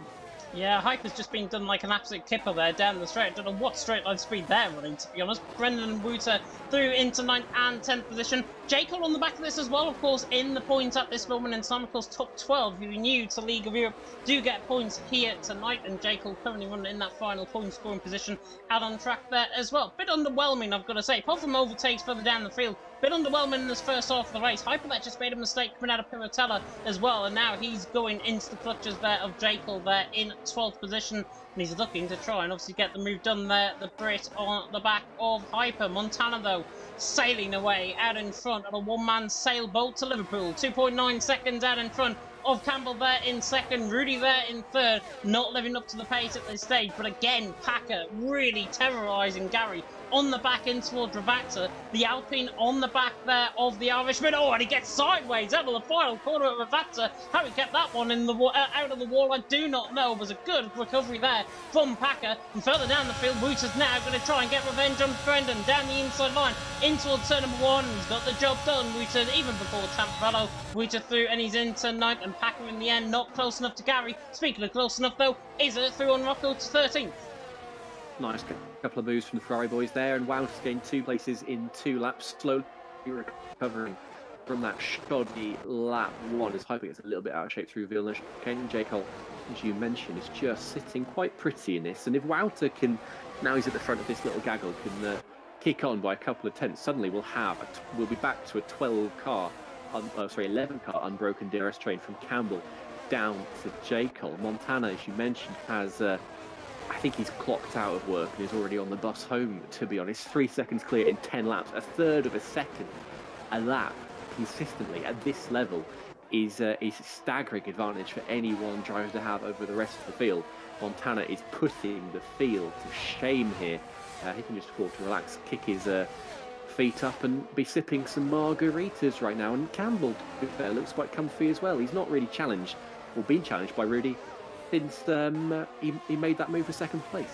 Yeah, Hyper's just been done like an absolute kipper there down the straight. I don't know what straight line speed they're running, to be honest. Brendan and Wouter through into 9th and 10th position. Jekyll on the back of this as well, of course, in the points at this moment in time. Of course, top 12, who are new to League of Europe, do get points here tonight, and Jekyll currently running in that final point scoring position out on track there as well. Bit underwhelming, I've got to say. Apart from overtakes further down the field, bit underwhelming in this first half of the race. Hyper that just made a mistake coming out of Piratella as well, and now he's going into the clutches there of Jekyll there in 12th position, and he's looking to try and obviously get the move done there. The Brit on the back of Hyper. Montana though sailing away out in front on a one-man sailboat to Liverpool. 2.9 seconds out in front of Campbell there in second, Rudy there in third, not living up to the pace at this stage, but again Packer really terrorising Gary on the back in towards Ravazza. The Alpine on the back there of the Irishman. And he gets sideways out of the final corner of Ravazza. How he kept that one in the out of the wall, I do not know. It was a good recovery there from Packer. And further down the field, Wouter's now going to try and get revenge on Brendan down the inside line in towards turn number 1. He's got the job done. Wouter, even before Tamburello, Wouter through, and he's into 9th, and Packer in the end not close enough to Gary. Speaking of close enough though, Izza through on Rocco to 13th. Nice couple of moves from the Ferrari boys there, and Wouter's gained 2 places in 2 laps, slowly recovering from that shoddy lap 1 as Hyper gets a little bit out of shape through Villeneuve. Ken Jekyll, as you mentioned, is just sitting quite pretty in this, and if Wouter can, now he's at the front of this little gaggle, can kick on by a couple of tenths, suddenly we'll be back to a 11 car unbroken DRS train from Campbell down to Jekyll. Montana, as you mentioned, has I think he's clocked out of work and is already on the bus home, to be honest. 3 seconds clear in 10 laps, a third of a second a lap consistently at this level is a staggering advantage for any one driver to have over the rest of the field. Montana is putting the field to shame here. He can just afford to relax, kick his feet up and be sipping some margaritas right now. And Campbell, to be fair, looks quite comfy as well. He's not really challenged or been challenged by Rudy since he made that move for second place.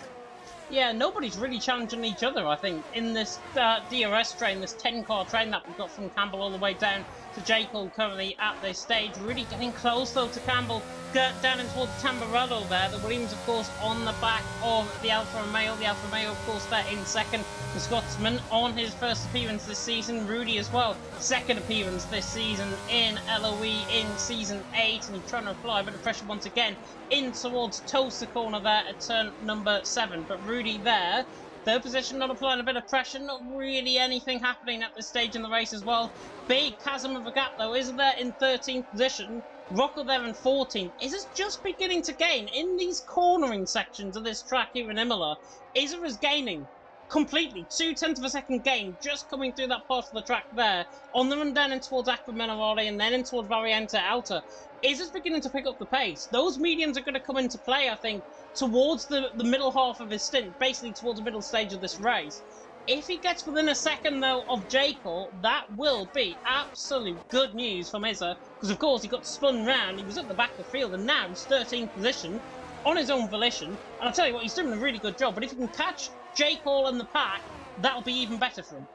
Yeah, nobody's really challenging each other, I think, in this DRS train, this 10-car train that we've got from Campbell all the way down to Jekyll currently at this stage. Really getting close, though, to Campbell, down in towards Tamburello there. The Williams, of course, on the back of the Alfa Romeo. The Alfa Romeo, of course, there in second. The Scotsman on his first appearance this season. Rudy as well, second appearance this season in LOE in Season 8. And he's trying to apply a bit of pressure once again in towards Tulsa corner there at turn number 7. But Rudy there, third position, not applying a bit of pressure, not really anything happening at this stage in the race as well. Big chasm of a gap though, isn't there, in 13th position. Rocco there in 14th. Is just beginning to gain in these cornering sections of this track here in Imola. Izza is gaining completely, 0.2 of a second gain just coming through that part of the track there on the run down in towards Acqua Minerale and then in towards Variante Alta. Izza's beginning to pick up the pace. Those mediums are going to come into play, I think, towards the middle half of his stint, basically towards the middle stage of this race. If he gets within a second, though, of Jekyll, that will be absolute good news from Izza, because, of course, he got spun round, he was at the back of the field, and now he's 13th position on his own volition. And I'll tell you what, he's doing a really good job, but if he can catch Jekyll and the pack, that'll be even better for him.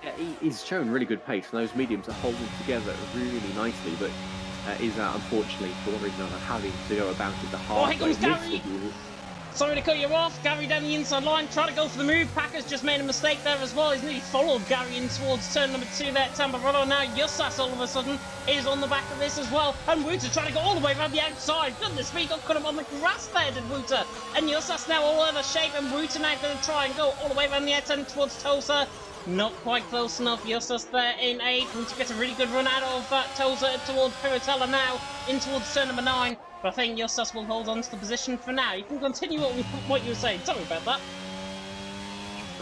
Yeah, he's shown really good pace, and those mediums are holding together really nicely, but Izza, unfortunately, for one reason or another, having to go about it the hard way. Oh, here comes Gary! Sorry to cut you off. Gary down the inside line, trying to go for the move. Packer's just made a mistake there as well. He's nearly followed Gary in towards turn number 2 there at Tamburello. Now Jussas all of a sudden is on the back of this as well. And Wouter trying to go all the way around the outside. Goodness me, got cut him on the grass there, did Wouter. And Jussas now all out of shape, and Wouter now going to try and go all the way around the outside towards Tulsa. Not quite close enough. Jussas there in 8. Wouter gets a really good run out of Tulsa towards Piratella now in towards turn number 9. But I think Jussas will hold on to the position for now. You can continue what you were saying. Sorry about that.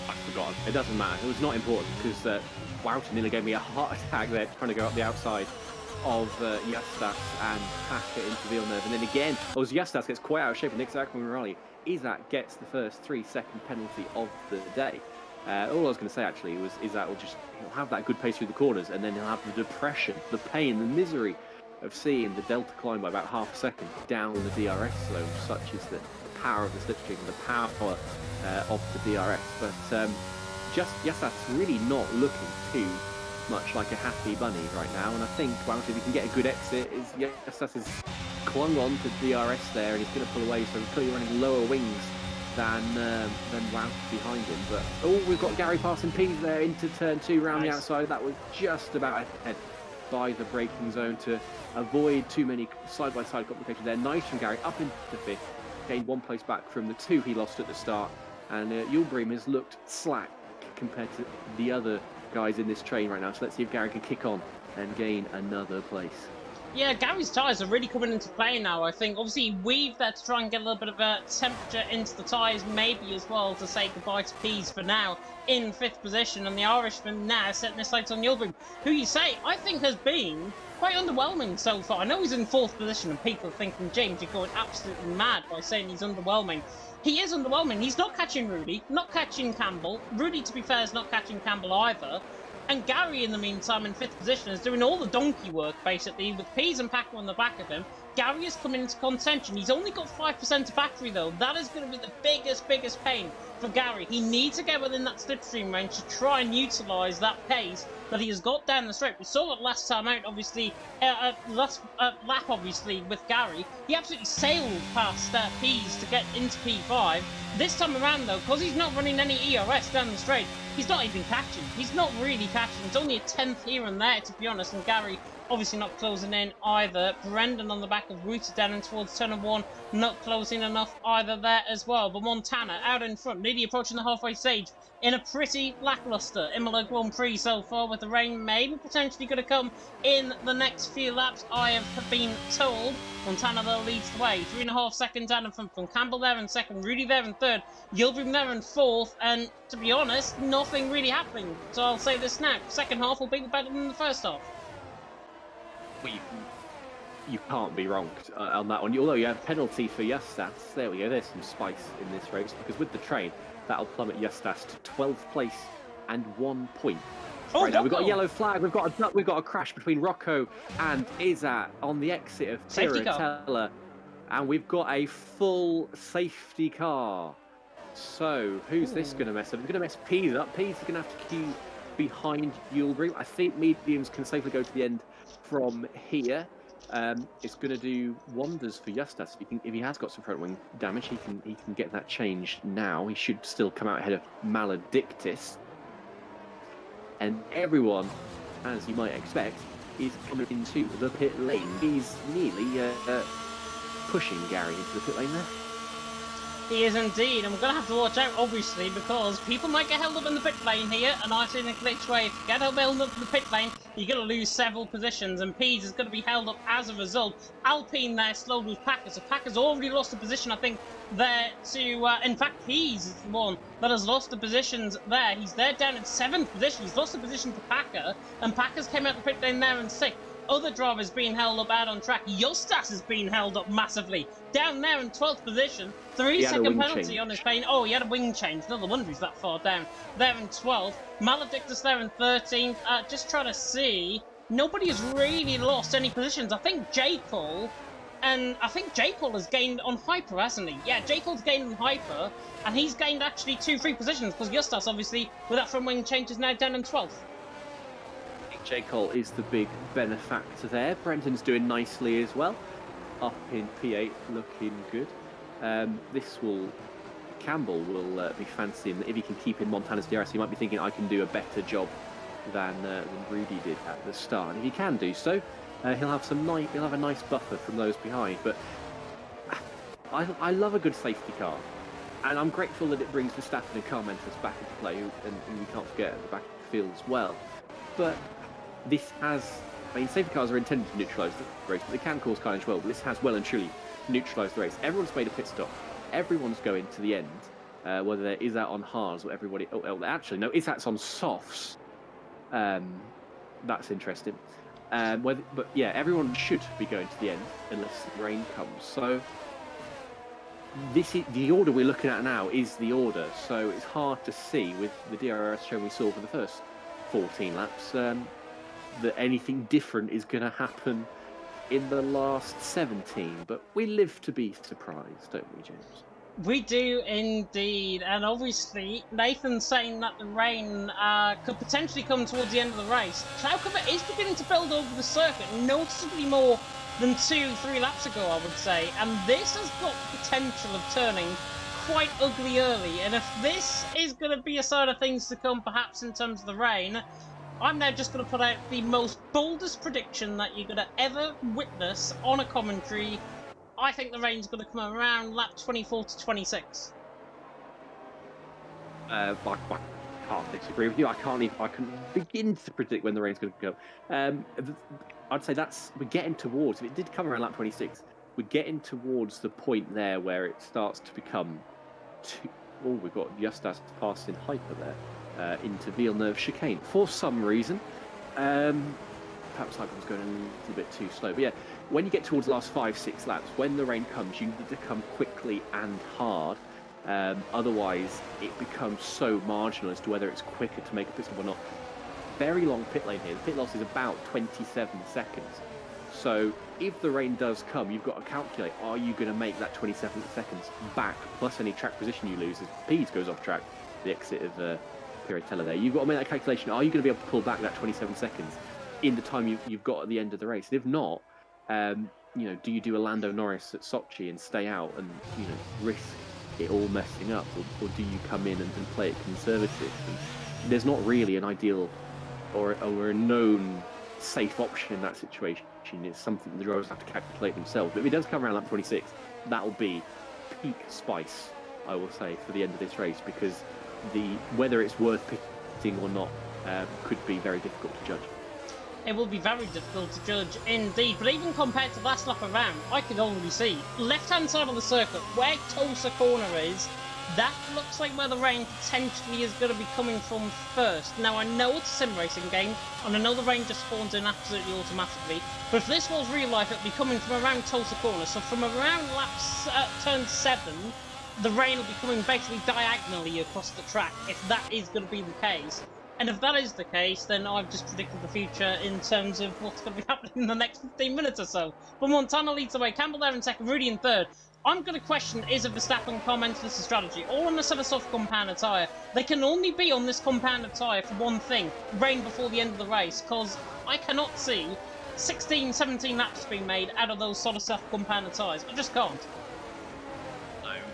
I've forgotten. It doesn't matter. It was not important because Wouter nearly gave me a heart attack there trying to go up the outside of Jussas and Packer into Villeneuve. And then again, as Jussas gets quite out of shape and nicks Acqua Minerale, Izza gets the first 3-second penalty of the day. All I was going to say actually was Izza will he'll have that good pace through the corners, and then he'll have the depression, the pain, the misery of seeing the delta climb by about half a second down the DRS slope. Such is the power of the slipstream, the power of the DRS. But Jussas really not looking too much like a happy bunny right now. And I think, well, if he can get a good exit, Jussas has clung on to DRS there, and he's going to pull away. So he's clearly running lower wings than Wout behind him. But we've got Gary passing Pease there into turn 2 round the outside. That was just about ahead by the braking zone to avoid too many side-by-side complications there. Nice from Gary, up into 5th, gained 1 place back from the 2 he lost at the start. And Julbream has looked slack compared to the other guys in this train right now. So let's see if Gary can kick on and gain another place. Yeah, Gary's tyres are really coming into play now, I think. Obviously, he weaved there to try and get a little bit of a temperature into the tyres, maybe as well to say goodbye to Pease for now in 5th position. And the Irishman now setting his sights on Julbream, who you say, I think has been quite underwhelming so far. I know he's in 4th position and people are thinking, James, you're going absolutely mad by saying he's underwhelming. He is underwhelming. He's not catching Rudy, not catching Campbell. Rudy, to be fair, is not catching Campbell either. And Gary, in the meantime, in 5th position, is doing all the donkey work, basically, with Pease and Packer on the back of him. Gary is coming into contention. He's only got 5% of battery, though. That is going to be the biggest pain for Gary. He needs to get within that slipstream range to try and utilise that pace that he has got down the straight. We saw it last time out, obviously, last lap, obviously, with Gary. He absolutely sailed past Pease to get into P5. This time around, though, because he's not running any ERS down the straight, he's not even catching. He's not really catching. It's only a 10th here and there, to be honest, and Gary obviously not closing in either. Brendan on the back of Wouter down in towards turn 1, not closing enough either there as well. But Montana out in front, nearly approaching the halfway stage in a pretty lackluster Imola Grand Prix so far, with the rain maybe potentially going to come in the next few laps. I have been told Montana though leads the way. 3.5 seconds out from Campbell there in second, Rudy there in third, Gilbrim there in fourth, and to be honest, nothing really happening. So I'll say this now, second half will be better than the first half. Well, you can't be wrong on that one. Although you have penalty for Justas. There we go. There's some spice in this race, because with the train, that'll plummet Justas to 12th place and 1 point. Oh, right now, we've got a yellow flag. We've got a crash between Rocco and Izat on the exit of Piratella, and we've got a full safety car. So who's this going to mess up? It's going to mess Peas up. Peas is going to have to queue behind Yulgrim. I think mediums can safely go to the end from here. It's going to do wonders for Justas. If he has got some front wing damage, he can get that changed now. He should still come out ahead of Maledictus. And everyone, as you might expect, is coming into the pit lane. He's nearly pushing Gary into the pit lane there. He is indeed, and we're going to have to watch out, obviously, because people might get held up in the pit lane here, and I've seen a glitch where if you get held up in the pit lane, you're going to lose several positions, and Peas is going to be held up as a result. Alpine there slowed with Packer, so Packer's already lost a position, I think, there to... in fact, Peas is the one that has lost the positions there. He's there down in 7th position. He's lost the position to Packer, and Packer's came out the pit lane there in 6th. Other drivers being held up out on track. Justas has been held up massively. Down there in 12th position. 3-second penalty on his pain. Oh, he had a wing change. No wonder he's that far down. There in 12th. Maledictus there in 13th. Just trying to see. Nobody has really lost any positions. I think J. Cole. And I think J. Cole has gained on Hyper, hasn't he? Yeah, J. Cole's gained on Hyper. And he's gained actually 2 free positions. Because Justas, obviously, with that front wing change, is now down in 12th. J. Cole is the big benefactor there. Brenton's doing nicely as well. Up in P8, looking good. Campbell will be fancying, if he can keep in Montana's DRS, he might be thinking, I can do a better job than Rudy did at the start. And if he can do so, he'll have a nice buffer from those behind. But I love a good safety car. And I'm grateful that it brings the staff and the car mentors back into play, and we can't forget at the back of the field as well. But safety cars are intended to neutralise the race, but they can cause carnage as well. But this has well and truly neutralised the race. Everyone's made a pit stop. Everyone's going to the end, whether there is that on hards or everybody... actually, no, Izat's on softs. That's interesting. But yeah, everyone should be going to the end unless the rain comes. So this is the order we're looking at now is the order. So it's hard to see with the DRS show we saw for the first 14 laps that anything different is going to happen in the last 17. But we live to be surprised, don't we, James? We do indeed, and obviously Nathan's saying that the rain could potentially come towards the end of the race. Cloud cover is beginning to build over the circuit, noticeably more than 2-3 laps ago, I would say, and this has got the potential of turning quite ugly early, and if this is going to be a side of things to come, perhaps in terms of the rain, I'm now just going to put out the most boldest prediction that you're going to ever witness on a commentary. I think the rain's going to come around lap 24 to 26. I can't disagree with you. I can begin to predict when the rain's going to go. I'd say we're getting towards, if it did come around lap 26, we're getting towards the point there where it starts to become we've got Justas passing Hyper there into Villeneuve chicane for some reason. Perhaps Hyper's going a little bit too slow, but yeah, when you get towards the last 5-6 laps, when the rain comes, you need to come quickly and hard. Otherwise, it becomes so marginal as to whether it's quicker to make a pit stop or not. Very long pit lane here. The pit loss is about 27 seconds. So if the rain does come, you've got to calculate, are you going to make that 27 seconds back, plus any track position you lose as Pease goes off track, the exit of Piratella there. You've got to make that calculation. Are you going to be able to pull back that 27 seconds in the time you've got at the end of the race? And if not, do you do a Lando Norris at Sochi and stay out and risk it all messing up, or do you come in and play it conservative? And there's not really an ideal or a known safe option in that situation. It's something the drivers have to calculate themselves. But if it does come around lap 26, that'll be peak spice, I will say, for the end of this race, because whether it's worth pitting or not could be very difficult to judge. It will be very difficult to judge indeed, but even compared to last lap around, I could already see left-hand side of the circuit where Tulsa Corner is. That looks like where the rain potentially is going to be coming from first. Now, I know it's a sim racing game, and I know the rain just spawns in absolutely automatically, but if this was real life, it would be coming from around Tulsa Corner. So from around turn 7, the rain will be coming basically diagonally across the track, if that is going to be the case. And if that is the case, then I've just predicted the future in terms of what's going to be happening in the next 15 minutes or so. But Montana leads the way, Campbell there in second, Rudy in third. I'm going to question, is a Verstappen car mentalist strategy, or on a set of soft compounded tyre? They can only be on this compounded tyre for one thing, rain before the end of the race, because I cannot see 16, 17 laps being made out of those sort of soft compounded tyres. I just can't.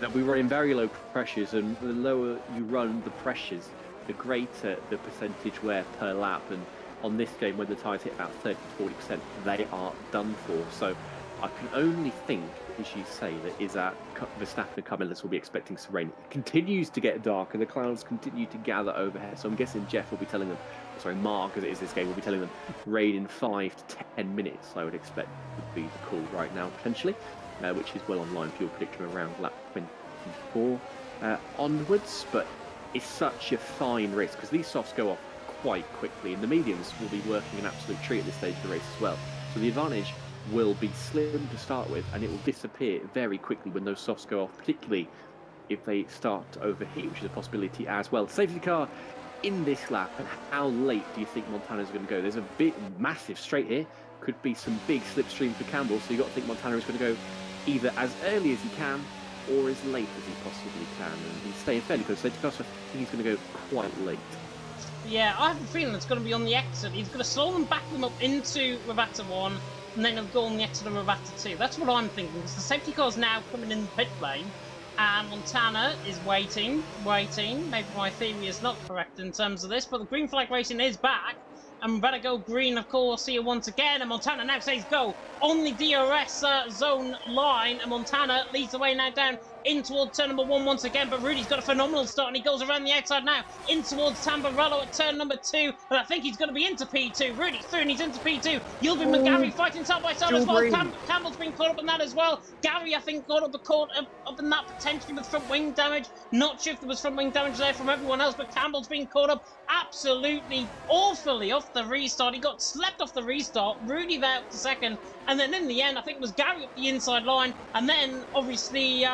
That we run in very low pressures, and the lower you run the pressures, the greater the percentage wear per lap. And on this game, when the tyres hit about 30 to 40%, they are done for. So I can only think, as you say, that Verstappen and Carmelis will be expecting some rain. It continues to get dark and the clouds continue to gather overhead. So I'm guessing Jeff will be telling them, sorry, Mark, as it is this game, will be telling them rain in 5 to 10 minutes, I would expect would be the call right now, potentially, which is well online for your prediction around lap 24 onwards. But it's such a fine race because these softs go off quite quickly, and the mediums will be working an absolute treat at this stage of the race as well. So the advantage will be slim to start with, and it will disappear very quickly when those softs go off, particularly if they start to overheat, which is a possibility as well. Safety car in this lap, and how late do you think Montana's going to go? There's a big, massive straight here. Could be some big slipstream for Campbell, so you've got to think Montana is going to go either as early as he can or as late as he possibly can, and he's staying fairly close. Safety car, so I think he's going to go quite late. Yeah, I have a feeling it's going to be on the exit. He's going to slow them, back them up into Rivata 1, and then he'll go on the exit of Rivata 2. That's what I'm thinking, because the safety car's now coming in the pit lane, and Montana is waiting. Maybe my theory is not correct in terms of this, but the green flag racing is back, and better go green, of course, here once again, and Montana now says go on the DRS zone line, and Montana leads the way now down in towards turn number 1 once again, but Rudy's got a phenomenal start, and he goes around the outside now, in towards Tamburello at turn number 2, and I think he's going to be into P2. Rudy's through, and he's into P2. Yildirim and Gary fighting side by side as well. Campbell's been caught up in that as well. Gary, I think, got up in that potentially with front wing damage. Not sure if there was front wing damage there from everyone else, but Campbell's been caught up absolutely awfully off the restart. He got slept off the restart. Rudy there up to second, and then in the end, I think it was Gary up the inside line, and then obviously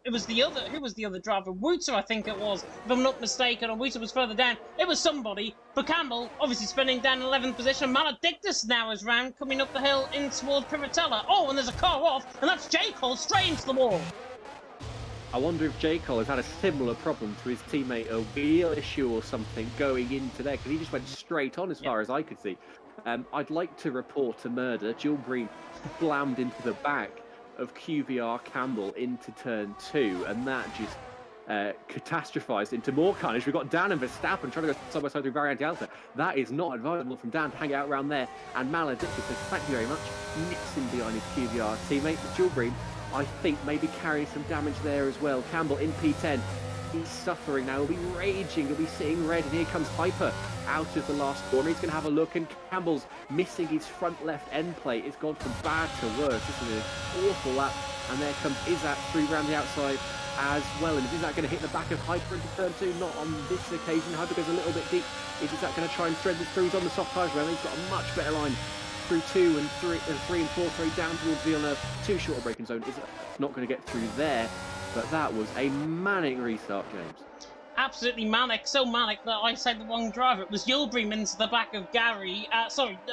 it was the other, who was the other driver? Wouter, I think it was, if I'm not mistaken, or Wouter was further down. It was somebody, but Campbell obviously spinning down in 11th position. Maledictus now is round, coming up the hill in towards Piratella. Oh, and there's a car off, and that's J. Cole straight into the wall. I wonder if J. Cole has had a similar problem to his teammate, a wheel issue or something going into there, because he just went straight on as far as I could see. I'd like to report a murder. Jill Green slammed into the back of QVR Campbell into turn 2, and that just catastrophized into more carnage. We've got Dan and Verstappen trying to go side by side through Variante Alta. That is not advisable from Dan to hang out around there, and Maledictus says thank you very much, mixing behind his QVR teammate. But Jill Green, I think, maybe carrying some damage there as well. Campbell in P10. He's suffering now. He'll be raging. He'll be sitting red. And here comes Hyper out of the last corner. He's going to have a look. And Campbell's missing his front left end plate. It's gone from bad to worse. This is an awful lap. And there comes Izat through round the outside as well. And is Izat going to hit the back of Hyper into turn 2? Not on this occasion. Hyper goes a little bit deep. Is Izat going to try and thread this through? He's on the soft tyres. Well, he's got a much better line through 2 and 3 and 4, sorry, down towards Villeneuve. 2 shorter braking zone. Is not going to get through there. But that was a manic restart, James. Absolutely manic, so manic that I said the wrong driver. It was Yildirim into the back of Gary,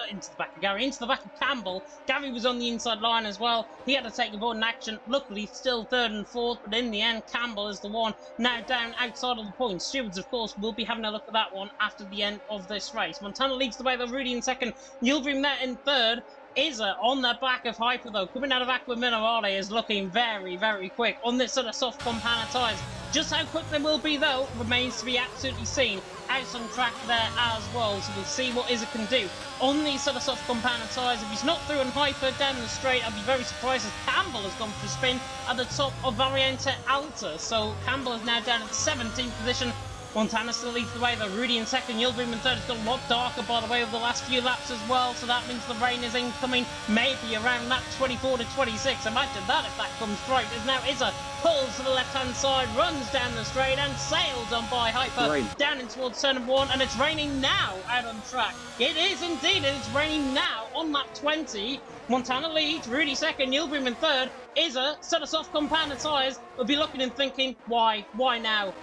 into the back of Gary, into the back of Campbell. Gary was on the inside line as well. He had to take a board in action. Luckily, still 3rd and 4th, but in the end, Campbell is the one now down outside of the points. Stewards, of course, will be having a look at that one after the end of this race. Montana leads the way, though, Rudy in 2nd. Yildirim there in 3rd. Izza on the back of Hyper, though, coming out of Aqua Minerale, is looking very, very quick on this sort of soft compound tyres. Just how quick they will be, though, remains to be absolutely seen. Out on track there as well, so we'll see what Izza can do on these sort of soft compound tyres. If he's not through on Hyper down the straight, I'd be very surprised as Campbell has gone for a spin at the top of Variante Alta. So Campbell is now down at 17th position. Montana still leads the way, though. Rudy in second, Yildirim in third. It's got a lot darker, by the way, over the last few laps as well, so that means the rain is incoming maybe around lap 24 to 26. Imagine that if that comes through. As now Izza pulls to the left-hand side, runs down the straight and sails on by Hyper down in towards turn number 1, and it's raining now out on track. It is indeed, and it's raining now on lap 20. Montana leads, Rudy second, Yildirim in third. Izza, set of soft compounded tyres, will be looking and thinking, why now?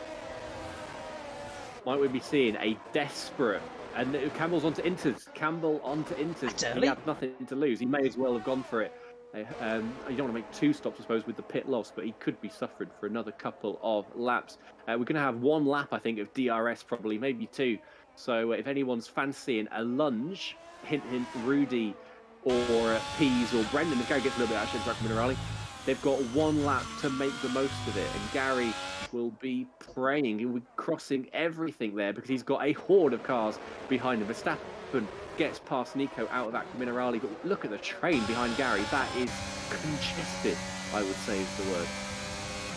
Might we be seeing a desperate, and Campbell's onto Inters. Campbell onto Inters. He had nothing to lose. He may as well have gone for it. You don't want to make 2 stops, I suppose, with the pit loss, but he could be suffering for another couple of laps. We're going to have 1 lap, I think, of DRS, probably, maybe 2. So if anyone's fancying a lunge, hint, Rudy or Pease or Brendan, if Gary gets a little bit out of Minerali, they've got 1 lap to make the most of it, and Gary will be praying. He will be crossing everything there because he's got a horde of cars behind him. Verstappen gets past Nico out of Aqua Minerali, but look at the train behind Gary. That is congested, I would say is the word.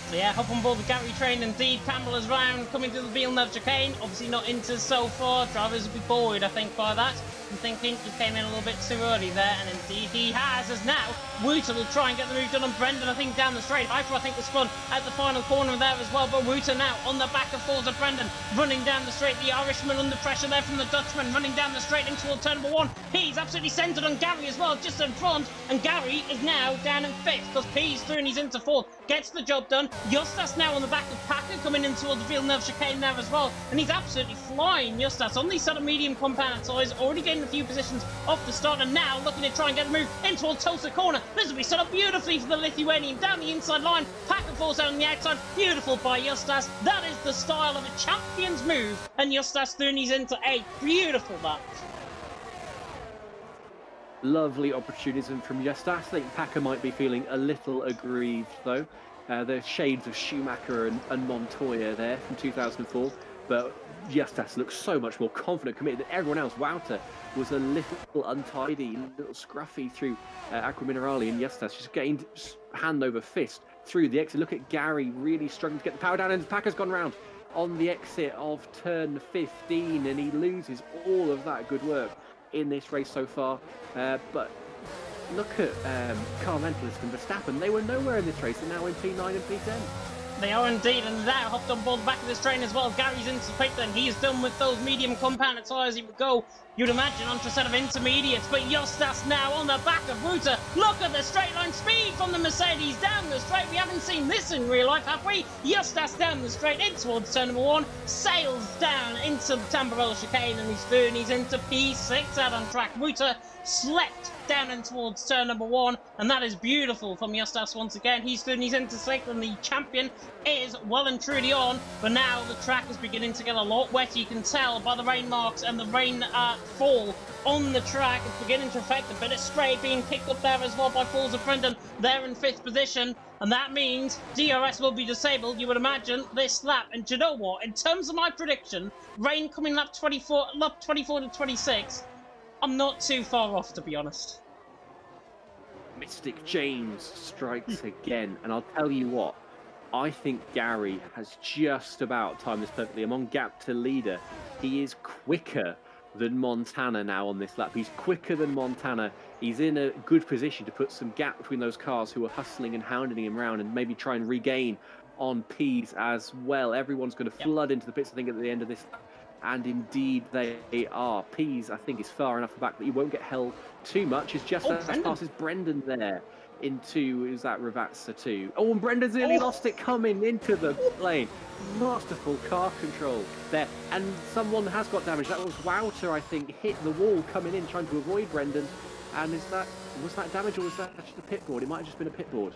So yeah, hop on board the Gary train indeed. Campbell is round, coming through the Villeneuve chicane. Obviously not into so far. Drivers will be buoyed, I think, by that. I'm thinking he came in a little bit too early there, and indeed he has, as now Wouter will try and get the move done on Brendan, I think, down the straight. Hyper, I think, was spun at the final corner there as well, but Wouter now on the back of Forza Brendan, running down the straight. The Irishman under pressure there from the Dutchman, running down the straight into turn number 1. He's absolutely centred on Gary as well, just in front, and Gary is now down in 5th, because P's through and he's into 4th. Gets the job done. Justas now on the back of Packer, coming in towards the Villeneuve chicane there as well, and he's absolutely flying. Justas on these sort of medium compounded tyres, already getting a few positions off the start, and now looking to try and get the move in towards Tulsa corner. This will be set up beautifully for the Lithuanian down the inside line. Packer falls out on the outside. Beautiful by Justas. That is the style of a champion's move, and Justas through and he's into 8th. Beautiful that. Lovely opportunism from Justas. I think Packer might be feeling a little aggrieved, though. The shades of Schumacher and Montoya there from 2004. But Justas looks so much more confident, committed than everyone else. Wouter was a little untidy, a little scruffy through Aqua Minerali, and Justas just getting hand over fist through the exit. Look at Gary really struggling to get the power down, and Packer's gone round on the exit of turn 15, and he loses all of that good work in this race so far. But look at Car Mentalist and Verstappen. They were nowhere in this race. They're now in P9 and P10. They are indeed, and now hopped on board the back of this train as well. Gary's into the pit, then he is done with those medium compounded tyres. He would go, you'd imagine, onto a set of intermediates. But Justas now on the back of Wouter. Look at the straight line speed from the Mercedes down the straight. We haven't seen this in real life, have we? Justas down the straight in towards turn number 1, sails down into the Tamburello chicane, and he's through and he's into P6 out on track. Wouter slept down in towards turn number 1, and that is beautiful from Justas once again. He's through and he's into 6th, and the champion is well and truly on. But now the track is beginning to get a lot wetter. You can tell by the rain marks and the rain fall on the track. It's beginning to affect a bit of spray being picked up there as well by Forza Brendan. They're in 5th position, and that means DRS will be disabled, you would imagine, this lap. And do you know what? In terms of my prediction, rain coming lap 24 to 26, I'm not too far off, to be honest. Mystic James strikes again, and I'll tell you what, I think Gary has just about timed this perfectly. I'm on gap to leader. He is quicker than Montana now on this lap. He's quicker than Montana. He's in a good position to put some gap between those cars who are hustling and hounding him around, and maybe try and regain on P's as well. Everyone's going to flood into the pits, I think, at the end of this lap. And indeed they are. P's, I think, is far enough back that he won't get held too much. It's just as passes Brendan there into, is that Ravazza too? Oh, and Brendan's nearly lost it coming into the lane. Masterful car control there. And someone has got damage. That was Wouter, I think, hit the wall coming in, trying to avoid Brendan. And was that damage, or was that just a pit board? It might have just been a pit board.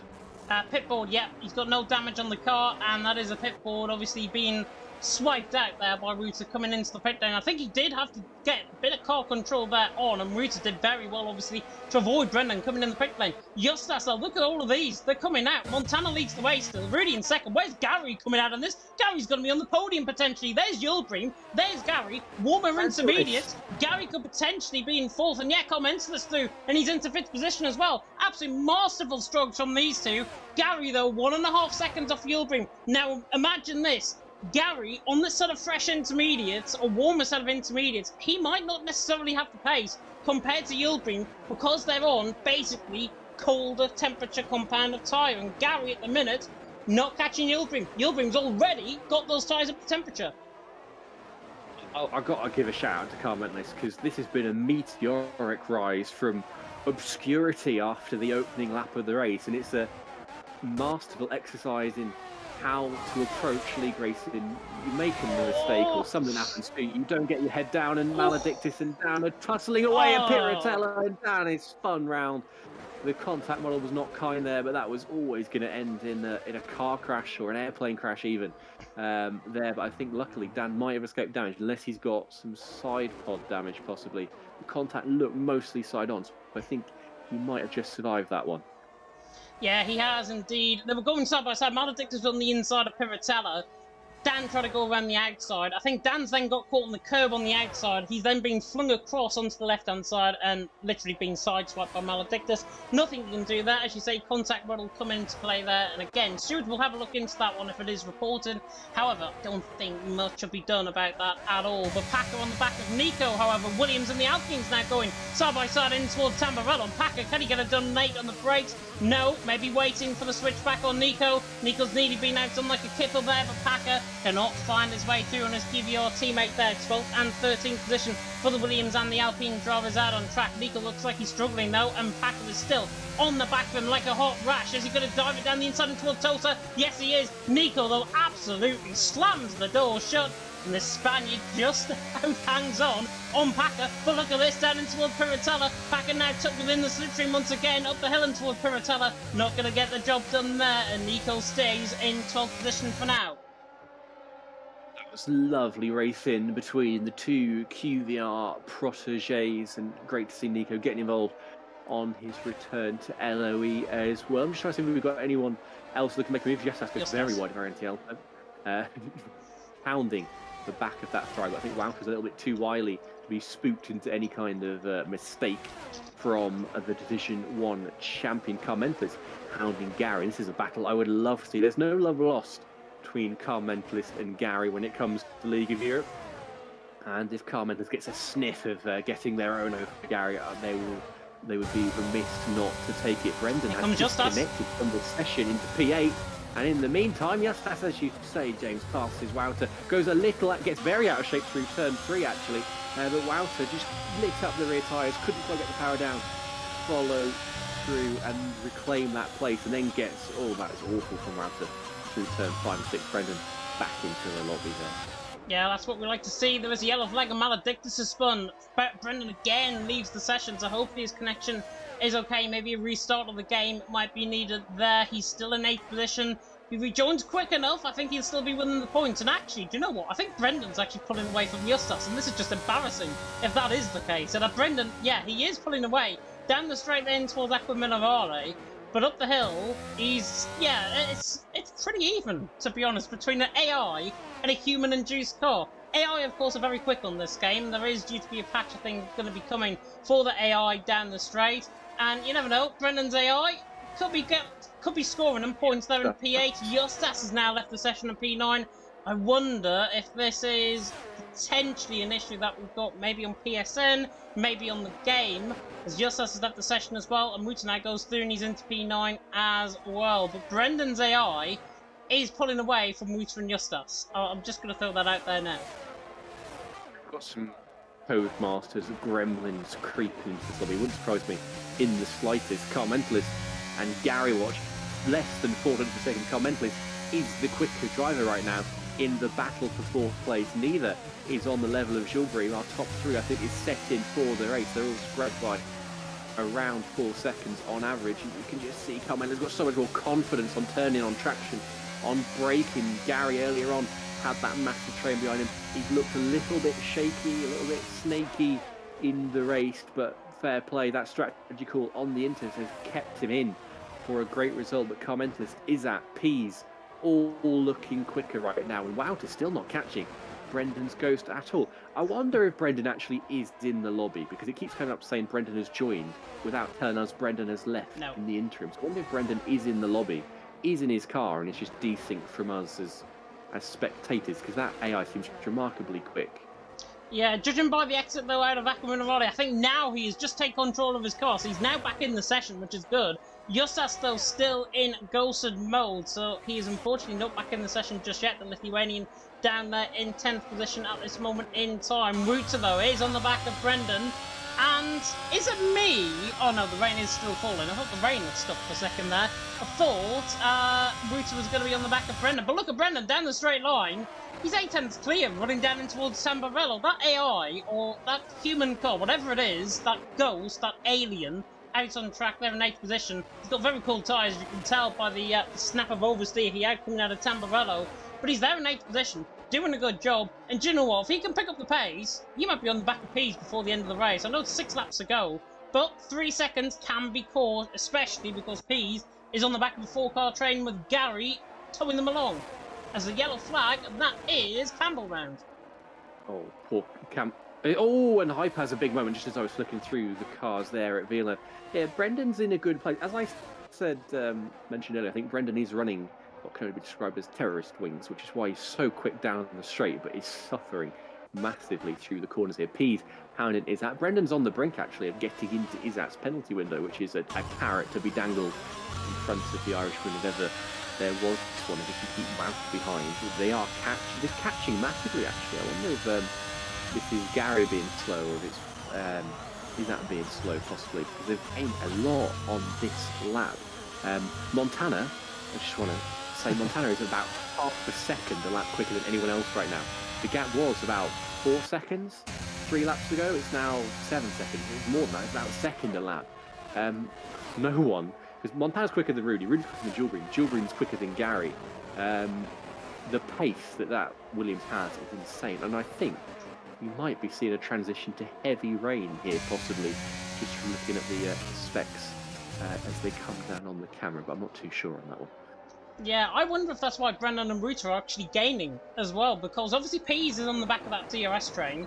Pit board, yeah. He's got no damage on the car, and that is a pit board, obviously being swiped out there by Wouter coming into the pit lane. I think he did have to get a bit of car control there on, and Wouter did very well, obviously, to avoid Brendan coming in the pit lane. Justas, though, look at all of these. They're coming out. Montana leads the way still. Rudy in second. Where's Gary coming out on this? Gary's going to be on the podium, potentially. There's Yildirim. There's Gary. Warmer intermediate. Gary could potentially be in 4th, and yeah, Commentated through, and he's into 5th position as well. Absolutely masterful strokes from these two. Gary, though, 1.5 seconds off Yildirim. Now, imagine this. Gary, on this sort of fresh intermediates, or warmer set of intermediates, he might not necessarily have the pace compared to Yilgreen because they're on basically colder temperature compounded tyre. And Gary, at the minute, not catching Yilgreen. Yilgreen's already got those tyres up to temperature. I've got to give a shout out to Carmentless because this has been a meteoric rise from obscurity after the opening lap of the race, and it's a masterful exercise in how to approach league racing. You make a mistake or something happens to you, you don't get your head down, and Maledictus and Dan are tussling away at Piratella, and Dan is spun round. The contact model was not kind there, but that was always going to end in a car crash or an airplane crash even there. But I think luckily Dan might have escaped damage, unless he's got some side pod damage possibly. The contact looked mostly side on, so I think he might have just survived that one. Yeah, he has indeed. They were going side by side. Maledictus on the inside of Piratella. Dan tried to go around the outside. I think Dan's then got caught on the curb on the outside. He's then been flung across onto the left-hand side and literally been sideswiped by Maledictus. Nothing you can do there. As you say, contact model come into play there. And again, Stuart will have a look into that one if it is reported. However, I don't think much will be done about that at all. But Packer on the back of Nico, however, Williams and the Alpines now going side by side in towards Tamburello. And Packer, can he get it done late on the brakes? No, maybe waiting for the switch back on Nico. Nico's nearly been outdone like a kipper there, but Packer cannot find his way through on his QVR teammate there. 12th and 13th position for the Williams and the Alpine drivers out on track. Nico looks like he's struggling though, and Packer is still on the back of him like a hot rash. Is he going to dive it down the inside and towards Tota? Yes, he is. Nico, though, absolutely slams the door shut. And the Spaniard just hangs on Packer. But look at this, down in towards Piratella. Packer now tucked within the slipstream once again, up the hill and towards Piratella. Not going to get the job done there, and Nico stays in 12th position for now. That was lovely racing between the two QVR proteges, and great to see Nico getting involved on his return to LOE as well. I'm just trying to see if we've got anyone else that can make a move. Yes, that's a very wide variety. Pounding the back of that throw. I think Wout was a little bit too wily to be spooked into any kind of mistake from the Division 1 champion. Carmentless hounding Gary. This is a battle I would love to see. There's no love lost between Carmentless and Gary when it comes to the League of Europe. And if Carmentless gets a sniff of getting their own over Gary, they would be remiss not to take it. Brendan has disconnected from the session into P8. And in the meantime, yes, that's as you say, James passes Wouter. Goes a little, gets very out of shape through turn 3, actually. But Wouter just lit up the rear tyres, couldn't quite get the power down, follow through and reclaim that place, and then gets, that is awful from Wouter, through turn 5 and 6. Brendan back into the lobby there. Yeah, that's what we like to see. There is a yellow flag and Maledictus is spun. Brendan again leaves the session, so hopefully his connection is okay. Maybe a restart of the game might be needed there. He's still in 8th position. If he rejoins quick enough, I think he'll still be within the points. And actually, do you know what? I think Brendan's actually pulling away from Justas, and this is just embarrassing if that is the case. And Brendan, yeah, he is pulling away down the straight lane towards Aqua Minerale. But up the hill, it's pretty even, to be honest, between an AI and a human-induced car. AI, of course, are very quick on this game. There is due to be a patch of things going to be coming for the AI down the straight. And you never know, Brendan's AI could be scoring them points there in P8. Justas has now left the session in P9. I wonder if this is potentially an issue that we've got maybe on PSN, maybe on the game, as Justas has left the session as well, and Muta now goes through and he's into P9 as well. But Brendan's AI is pulling away from Muta and Justas. I'm just going to throw that out there now. Got some Codemasters, gremlins creeping into the lobby. Wouldn't surprise me in the slightest. Carmentless and Gary watch less than 400 per second. Carmentless is the quicker driver right now in the battle for 4th place. Neither is on the level of Gilbert. Our top 3, I think, is set in for the race. They're all spread by around 4 seconds on average. And you can just see Carmentless got so much more confidence on turning, on traction, on braking. Gary earlier on had that massive train behind him. He's looked a little bit shaky, a little bit snaky in the race, but fair play. That strategy call on the Inters has kept him in for a great result. But Carmentless is at P's, all looking quicker right now. And Wout is still not catching Brendan's ghost at all. I wonder if Brendan actually is in the lobby, because it keeps coming up saying Brendan has joined without telling us Brendan has left in the interim. So I wonder if Brendan is in the lobby, is in his car, and it's just desynced from us as as spectators, because that AI seems remarkably quick. Yeah, judging by the exit though out of Aquamanarati, I think now he has just taken control of his car, so he's now back in the session, which is good. Justas though still in ghosted mode, so he is unfortunately not back in the session just yet. The Lithuanian down there in 10th position at this moment in time. Ruta though is on the back of Brendan. And is it me? Oh no, the rain is still falling. I thought the rain had stopped for a second there. I thought Ruta was going to be on the back of Brendan. But look at Brendan down the straight line. He's 8 tenths clear, running down in towards Tamburello. That AI, or that human car, whatever it is, that ghost, that alien, out on track there in 8th position. He's got very cool tyres, you can tell by the snap of oversteer he had coming out of Tamburello. But he's there in 8th position, doing a good job. And do you know what? If he can pick up the pace, he might be on the back of Pease before the end of the race. I know it's 6 laps to go, but 3 seconds can be caught, especially because Pease is on the back of a 4-car train with Gary towing them along. As the yellow flag, that is Campbell round. Oh, poor Cam. Oh, and Hype has a big moment just as I was looking through the cars there at Vila. Yeah, Brendan's in a good place. As I said, mentioned earlier, I think Brendan is running what can only be described as terrorist wings, which is why he's so quick down the straight, but he's suffering massively through the corners here. Pease pounding Izat. Brendan's on the brink, actually, of getting into Izat's penalty window, which is a carrot to be dangled in front of the Irishman if ever there was one. If you keep Wout behind, they are catching massively, actually. I wonder if this is Gary being slow or if it's Izat being slow, possibly, because they've gained a lot on this lap. Montana, I just want to say Montana is about half a second a lap quicker than anyone else right now. The gap was about 4 seconds 3 laps ago. It's now 7 seconds. It's more than that. It's about a second a lap. No one, because Montana's quicker than Rudy's quicker than Gilgreen's quicker than Gary. The pace that Williams has is insane, and I think we might be seeing a transition to heavy rain here, possibly, just from looking at the specs as they come down on the camera, but I'm not too sure on that one. Yeah, I wonder if that's why Brendan and Ruta are actually gaining as well, because obviously Pease is on the back of that DRS train.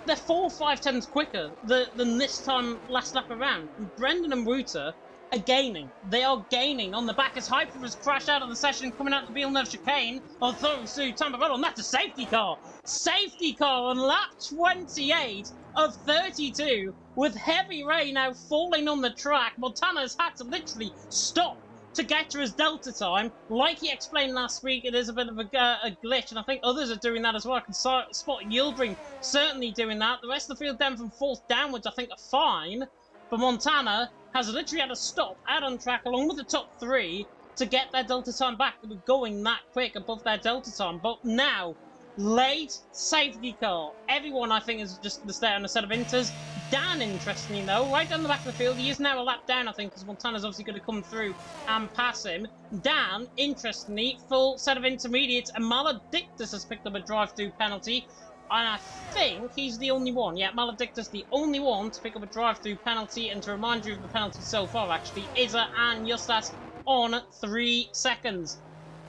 They're 4 or 5 tenths quicker than this time last lap around. And Brendan and Ruta are gaining. They are gaining on the back as Hyper has crashed out of the session, coming out the Villeneuve chicane, although to Tamburello, and that's a safety car. Safety car on lap 28 of 32, with heavy rain now falling on the track. Montana's had to literally stop to get to his delta time. Like he explained last week, it is a bit of a glitch, and I think others are doing that as well. I can spot Yildirim certainly doing that. The rest of the field down from 4th downwards, I think, are fine. But Montana has literally had to stop out on track along with the top 3 to get their delta time back. They were going that quick above their delta time. But now, late safety car. Everyone, I think, is just going to stay on a set of inters. Dan, interestingly, though, right down the back of the field, he is now a lap down, I think, because Montana's obviously going to come through and pass him. Dan, interestingly, full set of intermediates, and Maledictus has picked up a drive-through penalty, and I think he's the only one. Yeah, Maledictus, the only one to pick up a drive-through penalty, and to remind you of the penalty so far, actually, Izza and Justas on 3 seconds.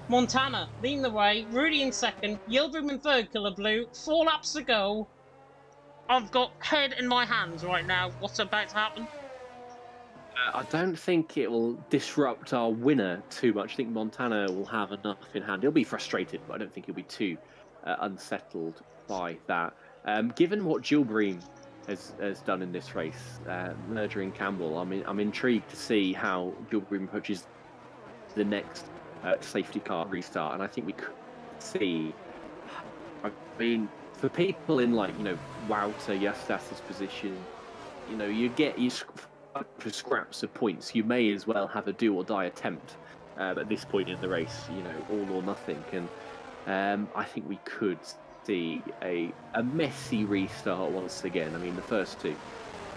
Montana leading the way, Rudy in second, Yildirim in third, Killer Blue, 4 laps to go. I've got head in my hands right now. What's about to happen? I don't think it will disrupt our winner too much. I think Montana will have enough in hand. He'll be frustrated, but I don't think he'll be too unsettled by that. Given what Gilgreen has done in this race, murdering Campbell, I'm intrigued to see how Gilgreen approaches the next safety car restart, and I think we could see. I mean, for people in Wouter, Justas' position, you for scraps of points. You may as well have a do or die attempt at this point in the race. All or nothing. And I think we could see a messy restart once again. I mean, the first 2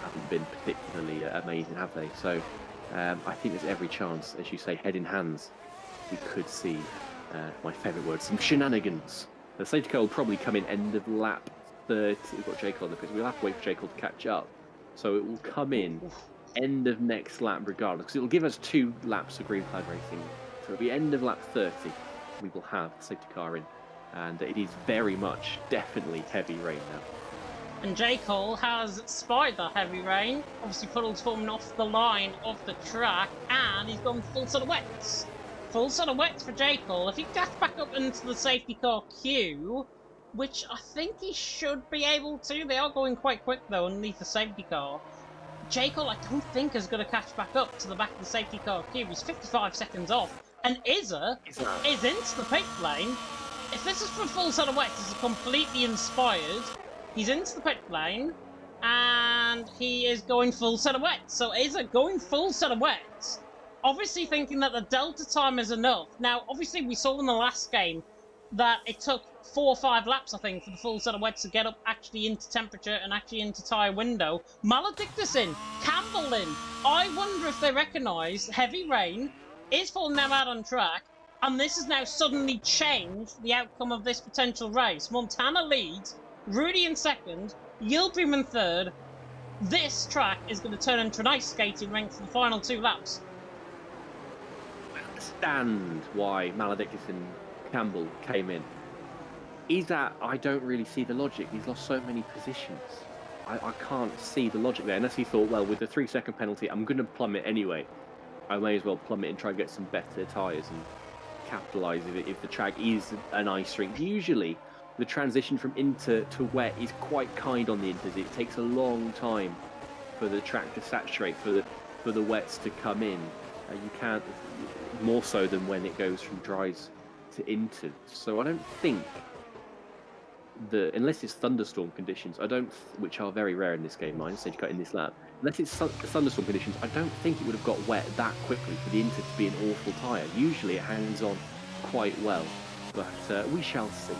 haven't been particularly amazing, have they? So I think there's every chance, as you say, head in hands, we could see my favourite word, some shenanigans. The safety car will probably come in end of lap 30. We've got Jekyll on the pit. We'll have to wait for Jekyll to catch up. So it will come in end of next lap regardless, because it will give us 2 laps of green flag racing. So it'll be end of lap 30. We will have the safety car in. And it is very much, definitely heavy rain now. And J. Cole has spied that heavy rain. Obviously, puddles forming off the line of the track, and he's gone full silhouettes. full set of wets for J. Cole. If he gets back up into the safety car queue, which I think he should be able to. They are going quite quick, though, underneath the safety car. J. Cole, I don't think, is going to catch back up to the back of the safety car queue. He's 55 seconds off. And Izza is into the pit lane. If this is for a full set of wets, this is completely inspired. He's into the pit lane. And he is going full set of wets. So Izza going full set of wets. Obviously thinking that the delta time is enough. Now, obviously, we saw in the last game that it took 4 or 5 laps, I think, for the full set of wets to get up actually into temperature and actually into tyre window. Maledictus in, Campbell in. I wonder if they recognise heavy rain is falling them out on track, and this has now suddenly changed the outcome of this potential race. Montana leads, Rudy in second, Yildirim in third. This track is going to turn into a nice skating rink for the final 2 laps. I understand why Maledictus and Campbell came in. Is that I don't really see the logic. He's lost so many positions. I can't see the logic there, unless he thought, well, with the 3-second penalty, I'm going to plummet anyway. I may as well plummet and try and get some better tyres and capitalise if the track is an ice rink. Usually, the transition from inter to wet is quite kind on the inters. It takes a long time for the track to saturate, for the wets to come in. You can't, more so than when it goes from dries to inters. So I don't think unless it's thunderstorm conditions, which are very rare in this game, I said you cut in this lap. Unless it's thunderstorm conditions, I don't think it would have got wet that quickly for the inter to be an awful tyre. Usually it hangs on quite well, but we shall see.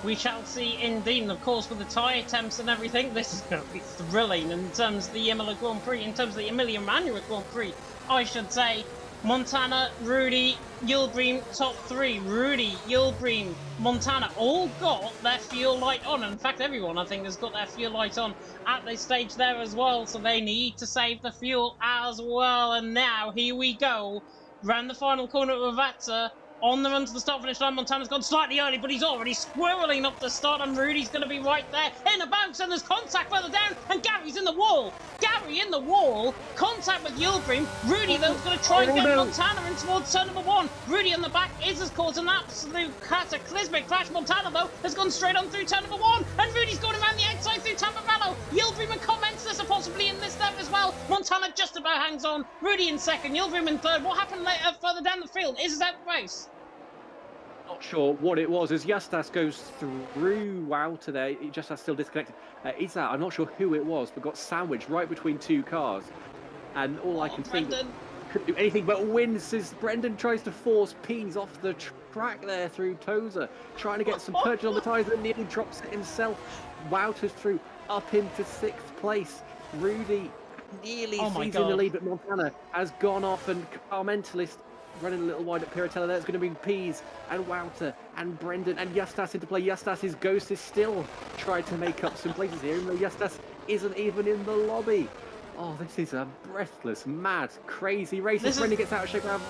We shall see indeed, and of course with the tyre temps and everything, this is going to be thrilling in terms of the Imola Grand Prix, in terms of the Emilia-Romagna Grand Prix, I should say. Montana, Rudy, Yildirim, top 3. Rudy, Yildirim, Montana all got their fuel light on. In fact, everyone, I think, has got their fuel light on at this stage there as well. So they need to save the fuel as well. And now, here we go. Round the final corner of Ravazza. On the run to the start-finish line, Montana's gone slightly early, but he's already squirreling up the start, and Rudy's going to be right there in a bounce, and there's contact further down, and Gary's in the wall. Gary in the wall, contact with Yildirim. Rudy, though, is going to try and get Montana in towards turn number 1. Rudy on the back has caused an absolute cataclysmic crash. Montana, though, has gone straight on through turn number 1, and Rudy's going around the outside through Tamburello. Yildirim and Commentated are possibly in this step as well. Montana just about hangs on. Rudy in second, Yildirim in third. What happened later further down the field? Is that the race? Not sure what it was as Justas goes through Wouter there. Justas still disconnected. I'm not sure who it was, but got sandwiched right between 2 cars. And all I can think could do anything but wins as Brendan tries to force Pease off the track there through Tozer, trying to get some purchase on the tyres, and nearly drops it himself. Wouter's through up into 6th place. Rudy nearly sees in the lead, but Montana has gone off, and Carmentalist running a little wide at Piratella there. It's going to bring Pease and Wouter and Brendan and Justas into play. Justas' ghost is still trying to make up some places here, even though Justas isn't even in the lobby. Oh, this is a breathless, mad, crazy race. Brendan gets out of shape of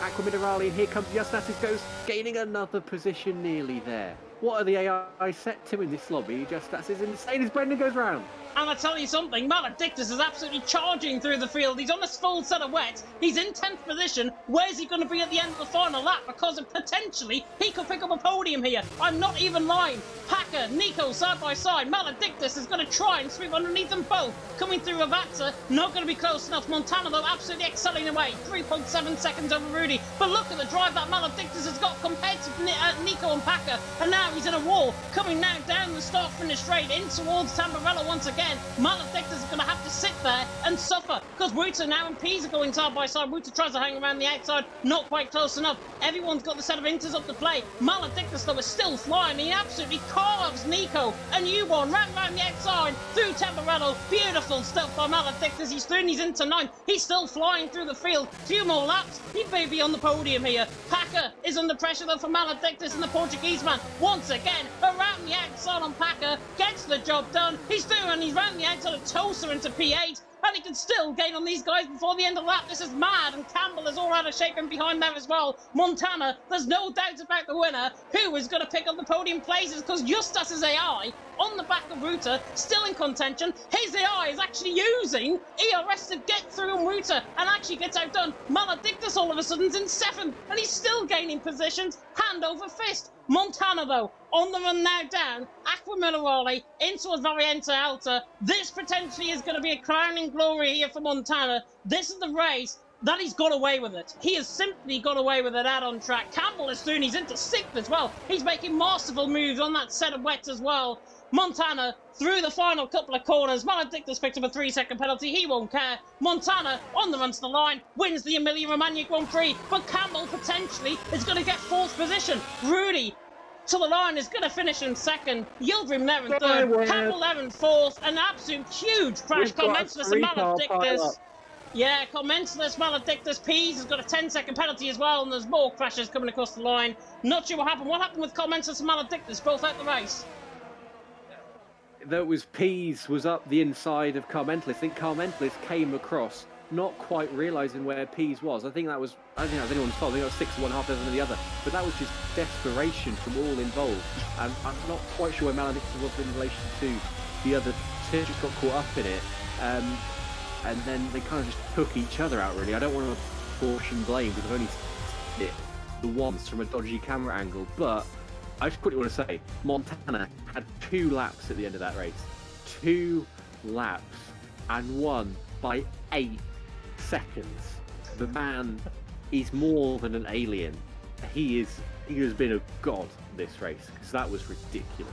Aqua Minerale, and here comes Justas' ghost, gaining another position nearly there. What are the AI set to in this lobby? Justas is insane as Brendan goes round. And I tell you something, Maledictus is absolutely charging through the field. He's on a full set of wets. He's in 10th position. Where's he going to be at the end of the final lap? Because potentially he could pick up a podium here. I'm not even lying. Packer, Nico, side by side. Maledictus is going to try and sweep underneath them both. Coming through Ravazza, not going to be close enough. Montana, though, absolutely excelling away. 3.7 seconds over Rudy. But look at the drive that Maledictus has got compared to Nico and Packer. And now he's in a wall. Coming now down the start-finish straight in towards Tamburello once again. Maledictus is going to have to sit there and suffer, because Wouter now and Pease are going side by side. Wouter tries to hang around the outside, not quite close enough. Everyone's got the set of inters up to play. Maledictus, though, is still flying. He absolutely carves Nico and U1 round the outside through Tamburello. Beautiful stuff by Maledictus. He's through and he's into 9th. He's still flying through the field. Few more laps. He may be on the podium here. Packer is under pressure, though, for Maledictus, and the Portuguese man once again around the outside on Packer. Gets the job done. He's through and he's round the outside of Tosa into P8, and he can still gain on these guys before the end of the lap. This is mad, and Campbell is all out of shape in behind there as well. Montana, there's no doubt about the winner. Who is going to pick up the podium places, because Justas' AI on the back of Ruta, still in contention. His AI is actually using ERS to get through on Ruta and actually gets outdone. Maledictus all of a sudden is in 7th and he's still gaining positions hand over fist. Montana though, on the run now down, Aqua Minerale into a Variante Alta. This potentially is going to be a crowning glory here for Montana. This is the race that he's got away with it. He has simply got away with it out on track. Campbell is soon, he's into 6th as well. He's making masterful moves on that set of wets as well. Montana through the final couple of corners. Maledictus picked up a 3-second penalty. He won't care. Montana on the run to the line wins the Emilia-Romagna Grand Prix, but Campbell potentially is going to get 4th position. Rudy to the line is going to finish in 2nd. Yildirim there in 3rd. Campbell there in 4th. An absolute huge crash. Commensurate and Maledictus. Yeah, Commensurate, Maledictus. Pease has got a 10-second penalty as well, and there's more crashes coming across the line. Not sure what happened. What happened with Commensurate and Maledictus? Both out the race. That was Pease was up the inside of Carmentless. I think Carmentless came across, not quite realising where Pease was. I don't think that was anyone's fault. I think that was 6 1 half dozen of the other. But that was just desperation from all involved. And I'm not quite sure where Maledictus was in relation to the other two. Just got caught up in it. And then they kind of just took each other out, really. I don't want to portion blame because I've only seen it the once from a dodgy camera angle. But I just quickly want to say, Montana had 2 laps at the end of that race. 2 laps and won by 8 seconds. The man is more than an alien. He has been a god this race, because that was ridiculous.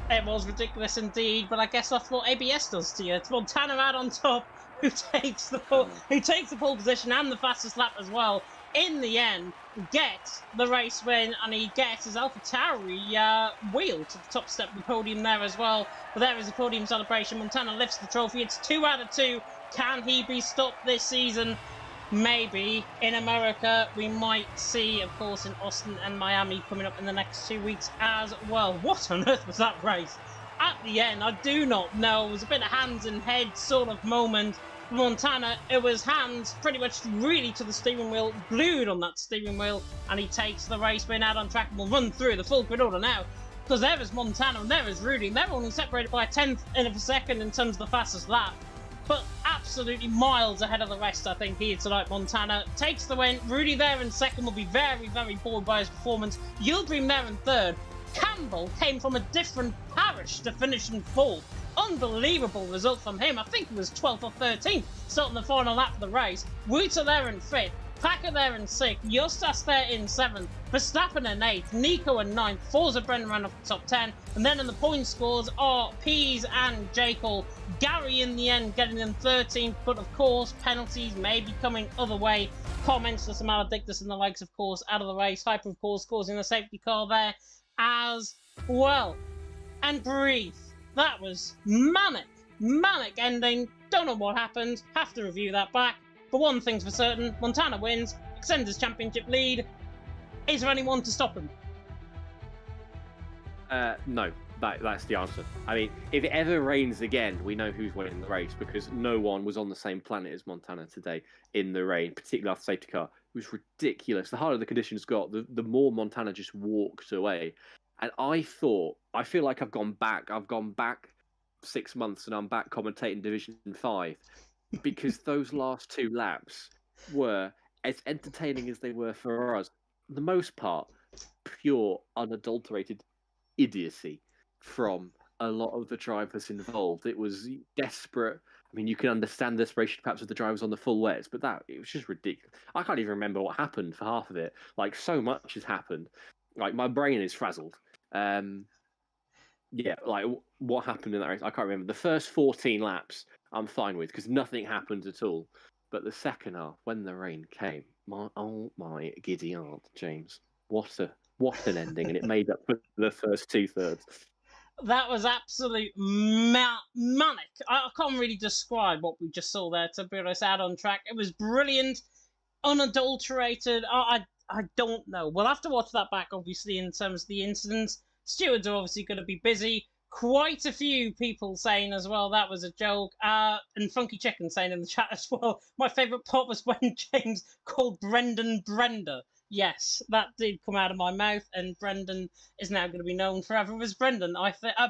It was ridiculous indeed, but I guess that's what ABS does to you. It's Montana out on top, who takes the pole position and the fastest lap as well. In the end, gets the race win, and he gets his AlphaTauri wheel to the top step of the podium there as well. But there is a podium celebration. Montana lifts the trophy. It's 2 out of 2. Can he be stopped this season? Maybe. In America, we might see, of course, in Austin and Miami coming up in the next 2 weeks as well. What on earth was that race? At the end, I do not know. It was a bit of hands and head sort of moment. For Montana, it was hands pretty much really to the steering wheel, glued on that steering wheel, and he takes the race win out on track and will run through the full grid order now. Because there is Montana and there is Rudy, and they're only separated by a 10th of a second in terms of the fastest lap. But absolutely miles ahead of the rest, I think, here tonight. Montana takes the win. Rudy there in 2nd will be very, very bored by his performance. Yildirim there in 3rd. Campbell came from a different parish to finish in 4th. Unbelievable result from him. I think it was 12th or 13th, starting the final lap of the race. Ruta there in 5th. Packer there in 6th. Justas there in 7th. Verstappen in 8th. Nico in 9th. Forza Brennan ran off the top 10. And then in the point scores are Pease and Jekyll. Gary in the end getting in 13th. But of course, penalties may be coming other way. Comments to some Maledictus and the likes, of course, out of the race. Hyper, of course, causing a safety car there as well. And breathe. That was manic ending. Don't know what happened. Have to review that back. But one thing's for certain, Montana wins, extends his championship lead. Is there anyone to stop him? No, that's the answer. I mean, if it ever rains again, we know who's winning the race, because no one was on the same planet as Montana today in the rain, particularly after safety car. It was ridiculous. The harder the conditions got, the more Montana just walked away. And I feel like I've gone back 6 months and I'm back commentating Division 5, because those last 2 laps were as entertaining as they were for us. For the most part, pure, unadulterated idiocy from a lot of the drivers involved. It was desperate. I mean, you can understand the desperation perhaps of the drivers on the full wets, but it was just ridiculous. I can't even remember what happened for half of it. Like, so much has happened. Like, my brain is frazzled. Yeah, like, what happened in that race? I can't remember. The first 14 laps, I'm fine with, because nothing happened at all. But the second half, when the rain came, oh my giddy aunt, James. What an ending, and it made up for the first 2/3. That was absolute manic. I can't really describe what we just saw there, to be honest, out on track. It was brilliant, unadulterated. I don't know. We'll have to watch that back, obviously, in terms of the incidents. Stewards are obviously going to be busy. Quite a few people saying as well that was a joke. And Funky Chicken saying in the chat as well, my favourite part was when James called Brendan Brenda. Yes, that did come out of my mouth, and Brendan is now going to be known forever as Brendan.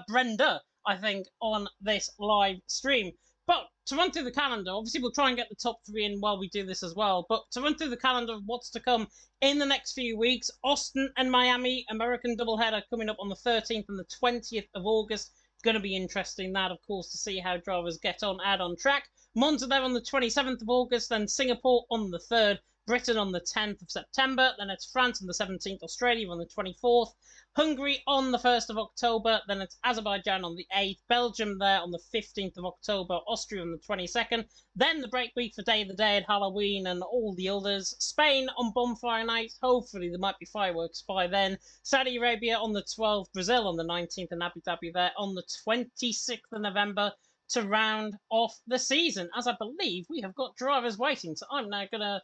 Brenda, I think, on this live stream. But to run through the calendar, obviously we'll try and get the top 3 in while we do this as well. But to run through the calendar of what's to come in the next few weeks, Austin and Miami American doubleheader coming up on the 13th and the 20th of August. Going to be interesting, that of course, to see how drivers get on track. Monza there on the 27th of August, then Singapore on the 3rd. Britain on the 10th of September, then it's France on the 17th, Australia on the 24th, Hungary on the 1st of October, then it's Azerbaijan on the 8th, Belgium there on the 15th of October, Austria on the 22nd, then the break week for Day of the Dead, Halloween and all the others, Spain on Bonfire Night, hopefully there might be fireworks by then, Saudi Arabia on the 12th, Brazil on the 19th and Abu Dhabi there on the 26th of November to round off the season, as I believe we have got drivers waiting, so I'm now going to,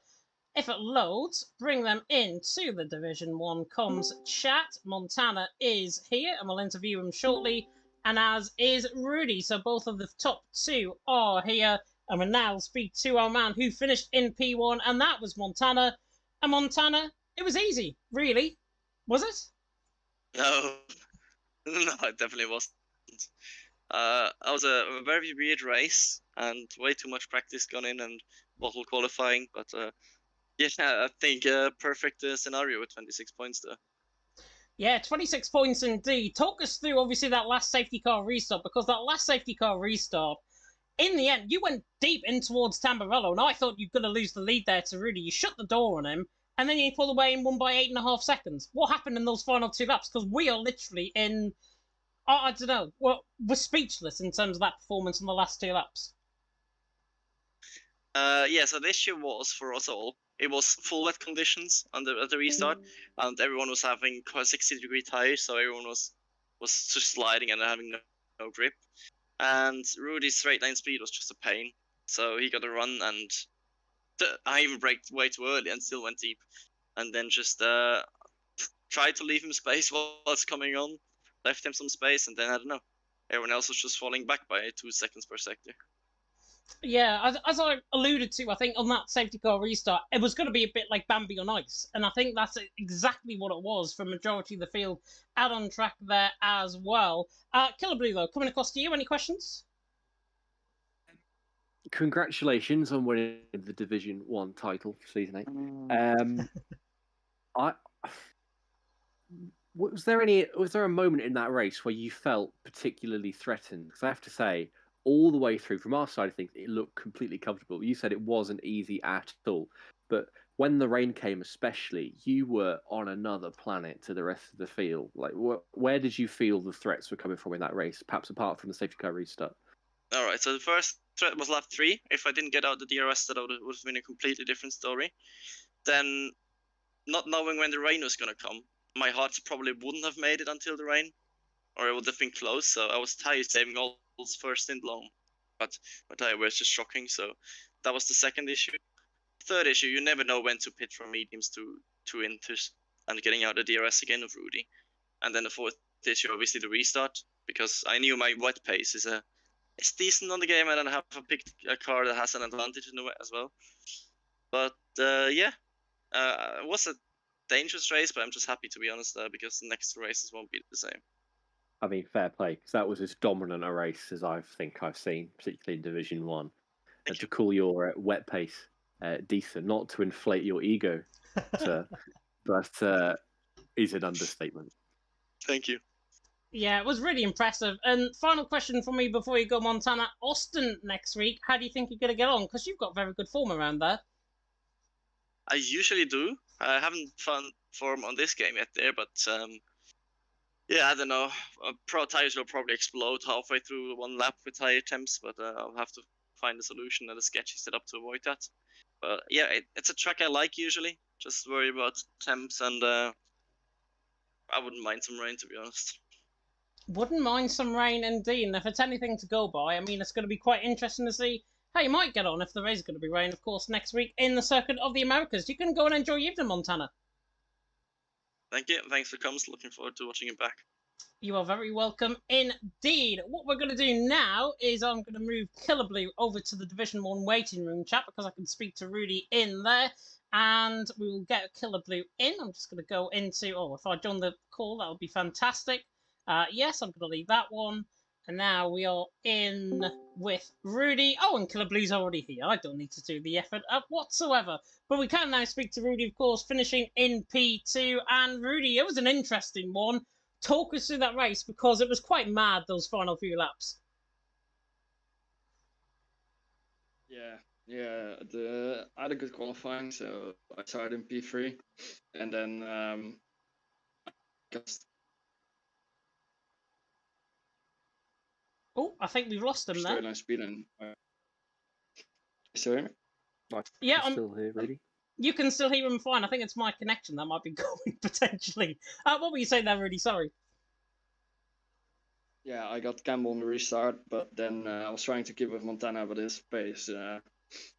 if it loads, bring them into the Division 1 comms chat. Montana is here, and we'll interview him shortly, and as is Rudy. So both of the top 2 are here, and we'll now speak to our man who finished in P1, and that was Montana. And Montana, it was easy, really. Was it? No, no, it definitely wasn't. It was a very weird race, and way too much practice gone in and bottle qualifying, but yeah, I think a perfect scenario with 26 points there. Yeah, 26 points indeed. Talk us through, obviously, that last safety car restart, because that last safety car restart, in the end, you went deep in towards Tamburello, and I thought you were going to lose the lead there to Rudy. You shut the door on him, and then you pulled away and won by 8.5 seconds. What happened in those final 2 laps? Because we are literally in, I don't know, we're speechless in terms of that performance in the last 2 laps. Yeah, so the issue was for us all, it was full wet conditions at the restart, and everyone was having 60-degree tires, so everyone was just sliding and having no grip. And Rudy's straight line speed was just a pain, so he got a run, and I even braked way too early and still went deep, and then just tried to leave him space while it's coming on, left him some space, and then I don't know, everyone else was just falling back by 2 seconds per sector. Yeah, as I alluded to, I think on that safety car restart, it was going to be a bit like Bambi on ice. And I think that's exactly what it was for majority of the field out on track there as well. Killer Blue, though, coming across to you, any questions? Congratulations on winning the Division 1 title for Season 8. Was there a moment in that race where you felt particularly threatened? Because I have to say, all the way through, from our side of things, it looked completely comfortable. You said it wasn't easy at all. But when the rain came especially, you were on another planet to the rest of the field. Like, where did you feel the threats were coming from in that race, perhaps apart from the safety car restart? All right, so the first threat was lap 3. If I didn't get out the DRS, that would have been a completely different story. Then, not knowing when the rain was going to come, my heart probably wouldn't have made it until the rain, or it would have been close, so I was tire saving all first stint long, but my tire was just shocking, so that was the second issue. Third issue, you never know when to pit from mediums to inters and getting out the DRS again of Rudy. And then the fourth issue, obviously the restart, because I knew my wet pace is decent on the game, and then I have picked a car that has an advantage in the wet as well. But yeah, it was a dangerous race, but I'm just happy, to be honest, because the next races won't be the same. I mean, fair play, because that was as dominant a race as I think I've seen, particularly in Division 1. And to call your wet pace decent, not to inflate your ego, but is an understatement. Thank you. Yeah, it was really impressive. And final question for me before you go, Montana. Austin next week, how do you think you're going to get on? Because you've got very good form around there. I usually do. I haven't found form on this game yet there, but yeah, I don't know. Pro tires will probably explode halfway through one lap with higher temps, but I'll have to find a solution and a sketchy setup to avoid that. But yeah, it's a track I like usually. Just worry about temps, and I wouldn't mind some rain, to be honest. Wouldn't mind some rain indeed. And if it's anything to go by, I mean, it's going to be quite interesting to see how you might get on if there is going to be rain, of course, next week in the Circuit of the Americas. You can go and enjoy your evening, Montana. Thank you. Thanks for coming. Looking forward to watching it back. You are very welcome indeed. What we're going to do now is I'm going to move Killer Blue over to the Division 1 waiting room chat because I can speak to Rudy in there. And we will get Killer Blue in. I'm just going to go into... Oh, if I join the call, that would be fantastic. Yes, I'm going to leave that one. And now we are in with Rudy. Oh, and Killer Blue's already here. I don't need to do the effort whatsoever. But we can now speak to Rudy, of course, finishing in P2. And Rudy, it was an interesting one. Talk us through that race because it was quite mad, those final few laps. Yeah. I had a good qualifying, so I started in P3, and then just. Oh, I think we've lost him there. Straight line speed and. Sorry. Yeah, I'm still here, Rudy. You can still hear him fine. I think it's my connection that might be going potentially. What were you saying there, Rudy? Sorry. Yeah, I got Campbell on the restart, but then I was trying to keep with Montana, but his pace,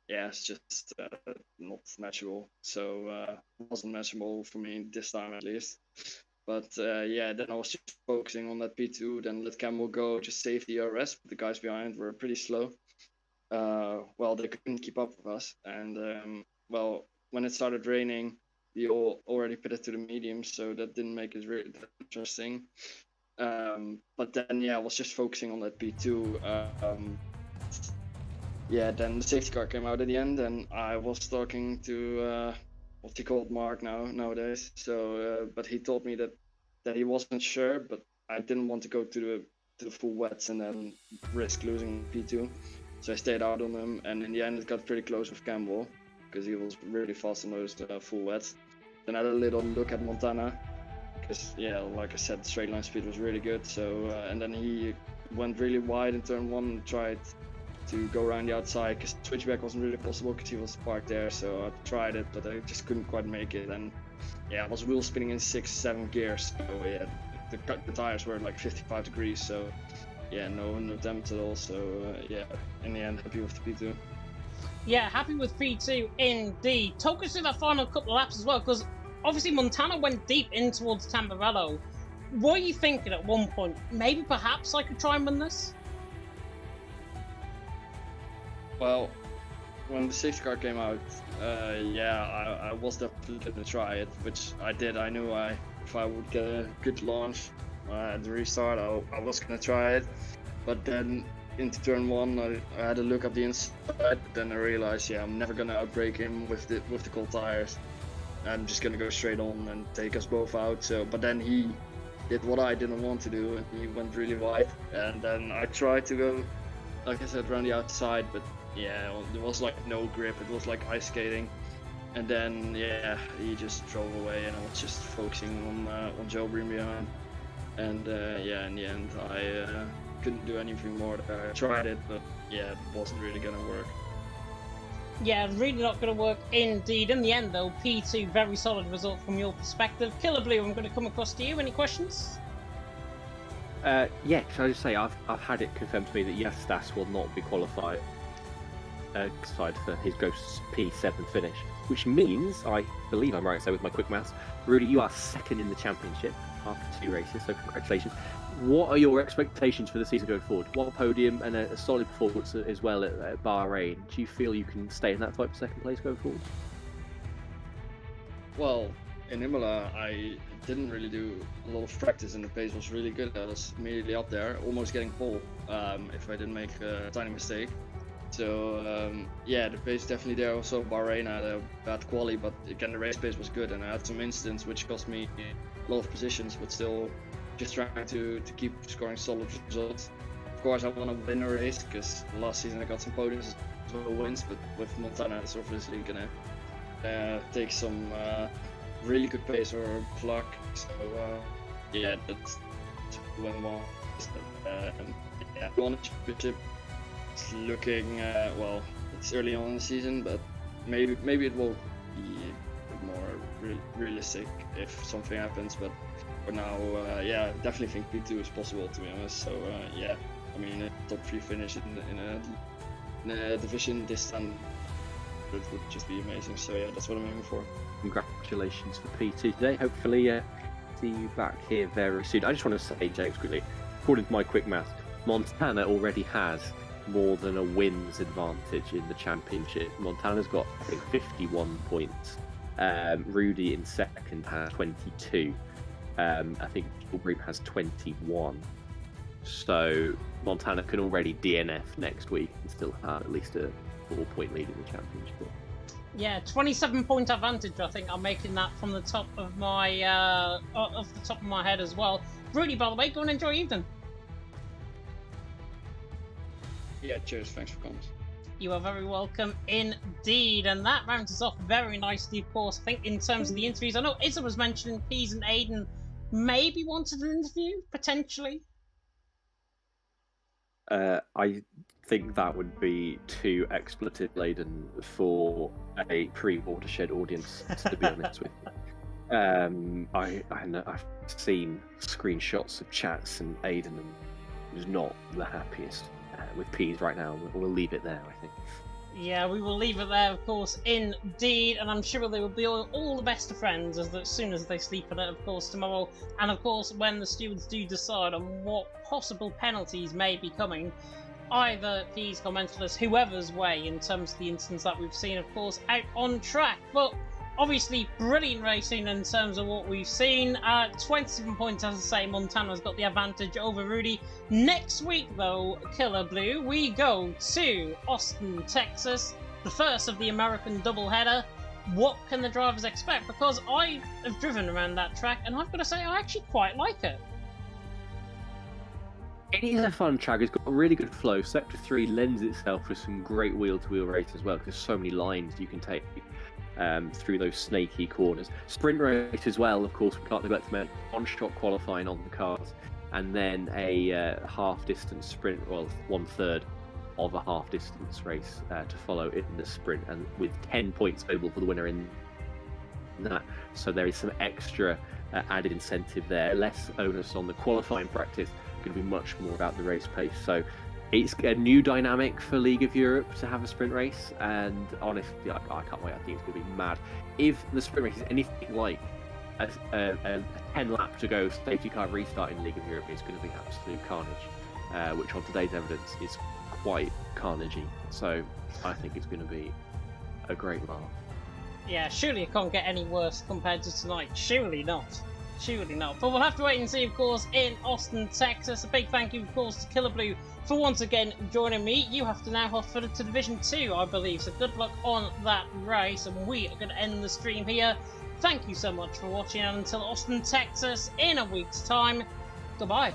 it's just not matchable. So it wasn't matchable for me this time at least. But then I was just focusing on that P2, then let Campbell go, just save the RS. But the guys behind were pretty slow. They couldn't keep up with us. And when it started raining, we all already pitted to the medium, so that didn't make it really that interesting. But then I was just focusing on that P2. Then the safety car came out at the end, and I was talking to what's he called, Mark nowadays. So, but he told me that he wasn't sure, but I didn't want to go to the full wets and then risk losing P2. So I stayed out on him, and in the end it got pretty close with Campbell because he was really fast on those full wets. Then I had a little look at Montana. Because like I said, the straight line speed was really good. So and then he went really wide in turn 1 and tried to go around the outside because switchback wasn't really possible because he was parked there. So I tried it, but I just couldn't quite make it. And I was wheel spinning in 6-7 gears. So the tires were like 55 degrees. So no damage at all. So in the end, happy with the P2. Yeah, happy with P2 indeed. Talk us through that final couple of laps as well, because obviously Montana went deep in towards Tamburello. Were you thinking at one point, maybe perhaps I could try and win this? Well, when the safety car came out, I was definitely going to try it, which I did. I knew if I would get a good launch at the restart, I was going to try it. But then into turn 1, I had a look up the inside, but then I realized, I'm never going to outbrake him with the cold tires. I'm just gonna go straight on and take us both out. So, but then he did what I didn't want to do, and he went really wide. And then I tried to go, like I said, around the outside, but there was like no grip. It was like ice skating. And then he just drove away, and I was just focusing on Joe Breen behind. And in the end, I couldn't do anything more. I tried it, but it wasn't really gonna work. Yeah, really not going to work indeed. In the end, though, P2, very solid result from your perspective. Killer Blue, I'm going to come across to you. Any questions? Can I just say I've had it confirmed to me that Yastas will not be qualified for his Ghosts P7 finish, which means, I believe I'm right, so with my quick maths, Rudy, you are second in the championship after 2 races, so congratulations. What are your expectations for the season going forward? One podium and a solid performance as well at Bahrain. Do you feel you can stay in that type of second place going forward? Well, in Imola, I didn't really do a lot of practice, and the pace was really good. I was immediately up there, almost getting pole if I didn't make a tiny mistake. So the pace definitely there. Also Bahrain, I had a bad quali, but again the race pace was good, and I had some incidents which cost me a lot of positions, but still just trying to keep scoring solid results. Of course, I want to win a race because last season I got some podiums as well wins, but with Montana it's obviously gonna take some really good pace or luck. So that's to win one. One championship. It's looking it's early on in the season, but maybe it will be more realistic if something happens. But for now, definitely think P2 is possible, to be honest. So I mean, a top 3 finish in a division this time, it would just be amazing. So that's what I'm aiming for. Congratulations for P2 today. Hopefully see you back here very soon. I just want to say, James, quickly, according to my quick math, Montana already has more than a wins advantage in the championship. Montana's got, I think, 51 points. Rudy in second has 22. I think Group has 21. So Montana can already DNF next week and still have at least a 4-point lead in the championship. Yeah, 27-point advantage. I think I'm making that from the top of my head as well. Rudy, by the way, go and enjoy your evening. Yeah, cheers. Thanks for coming. You are very welcome indeed. And that rounds us off very nicely, of course. I think in terms of the interviews, I know Izza was mentioning Peas and Aiden maybe wanted an interview, potentially. I think that would be too expletive laden for a pre-Watershed audience, to be honest with you. I know, I've seen screenshots of chats, and Aiden was not the happiest with Peas right now. We'll leave it there, I think. Yeah, we will leave it there, of course, indeed, and I'm sure they will be all the best of friends as soon as they sleep on it, of course, tomorrow. And of course, when the stewards do decide on what possible penalties may be coming, either Peas, commentators, whoever's way, in terms of the instance that we've seen, of course, out on track. But obviously, brilliant racing in terms of what we've seen. 27 points, as I say, Montana's got the advantage over Rudy. Next week, though, Killer Blue, we go to Austin, Texas, the first of the American doubleheader. What can the drivers expect? Because I have driven around that track, and I've got to say, I actually quite like it. It is a fun track. It's got a really good flow. Sector 3 lends itself for some great wheel-to-wheel race as well, because there's so many lines you can take through those snaky corners. Sprint race as well, of course, we can't neglect to mention one-shot qualifying on the cars, and then a half-distance sprint, well, 1/3 of a half-distance race to follow in the sprint, and with 10 points available for the winner in that. So there is some extra added incentive there, less onus on the qualifying practice, going to be much more about the race pace. So it's a new dynamic for League of Europe to have a sprint race, and honestly, I can't wait. I think it's going to be mad. If the sprint race is anything like a 10 lap to go safety car restart in League of Europe, it's going to be absolute carnage, which on today's evidence is quite carnagey. So I think it's going to be a great laugh. Yeah, surely it can't get any worse compared to tonight. Surely not. Surely not. But we'll have to wait and see, of course, in Austin, Texas. A big thank you, of course, to Killer Blue for once again joining me. You have to now head further to Division 2, I believe. So good luck on that race. And we are going to end the stream here. Thank you so much for watching. And until Austin, Texas, in a week's time, goodbye.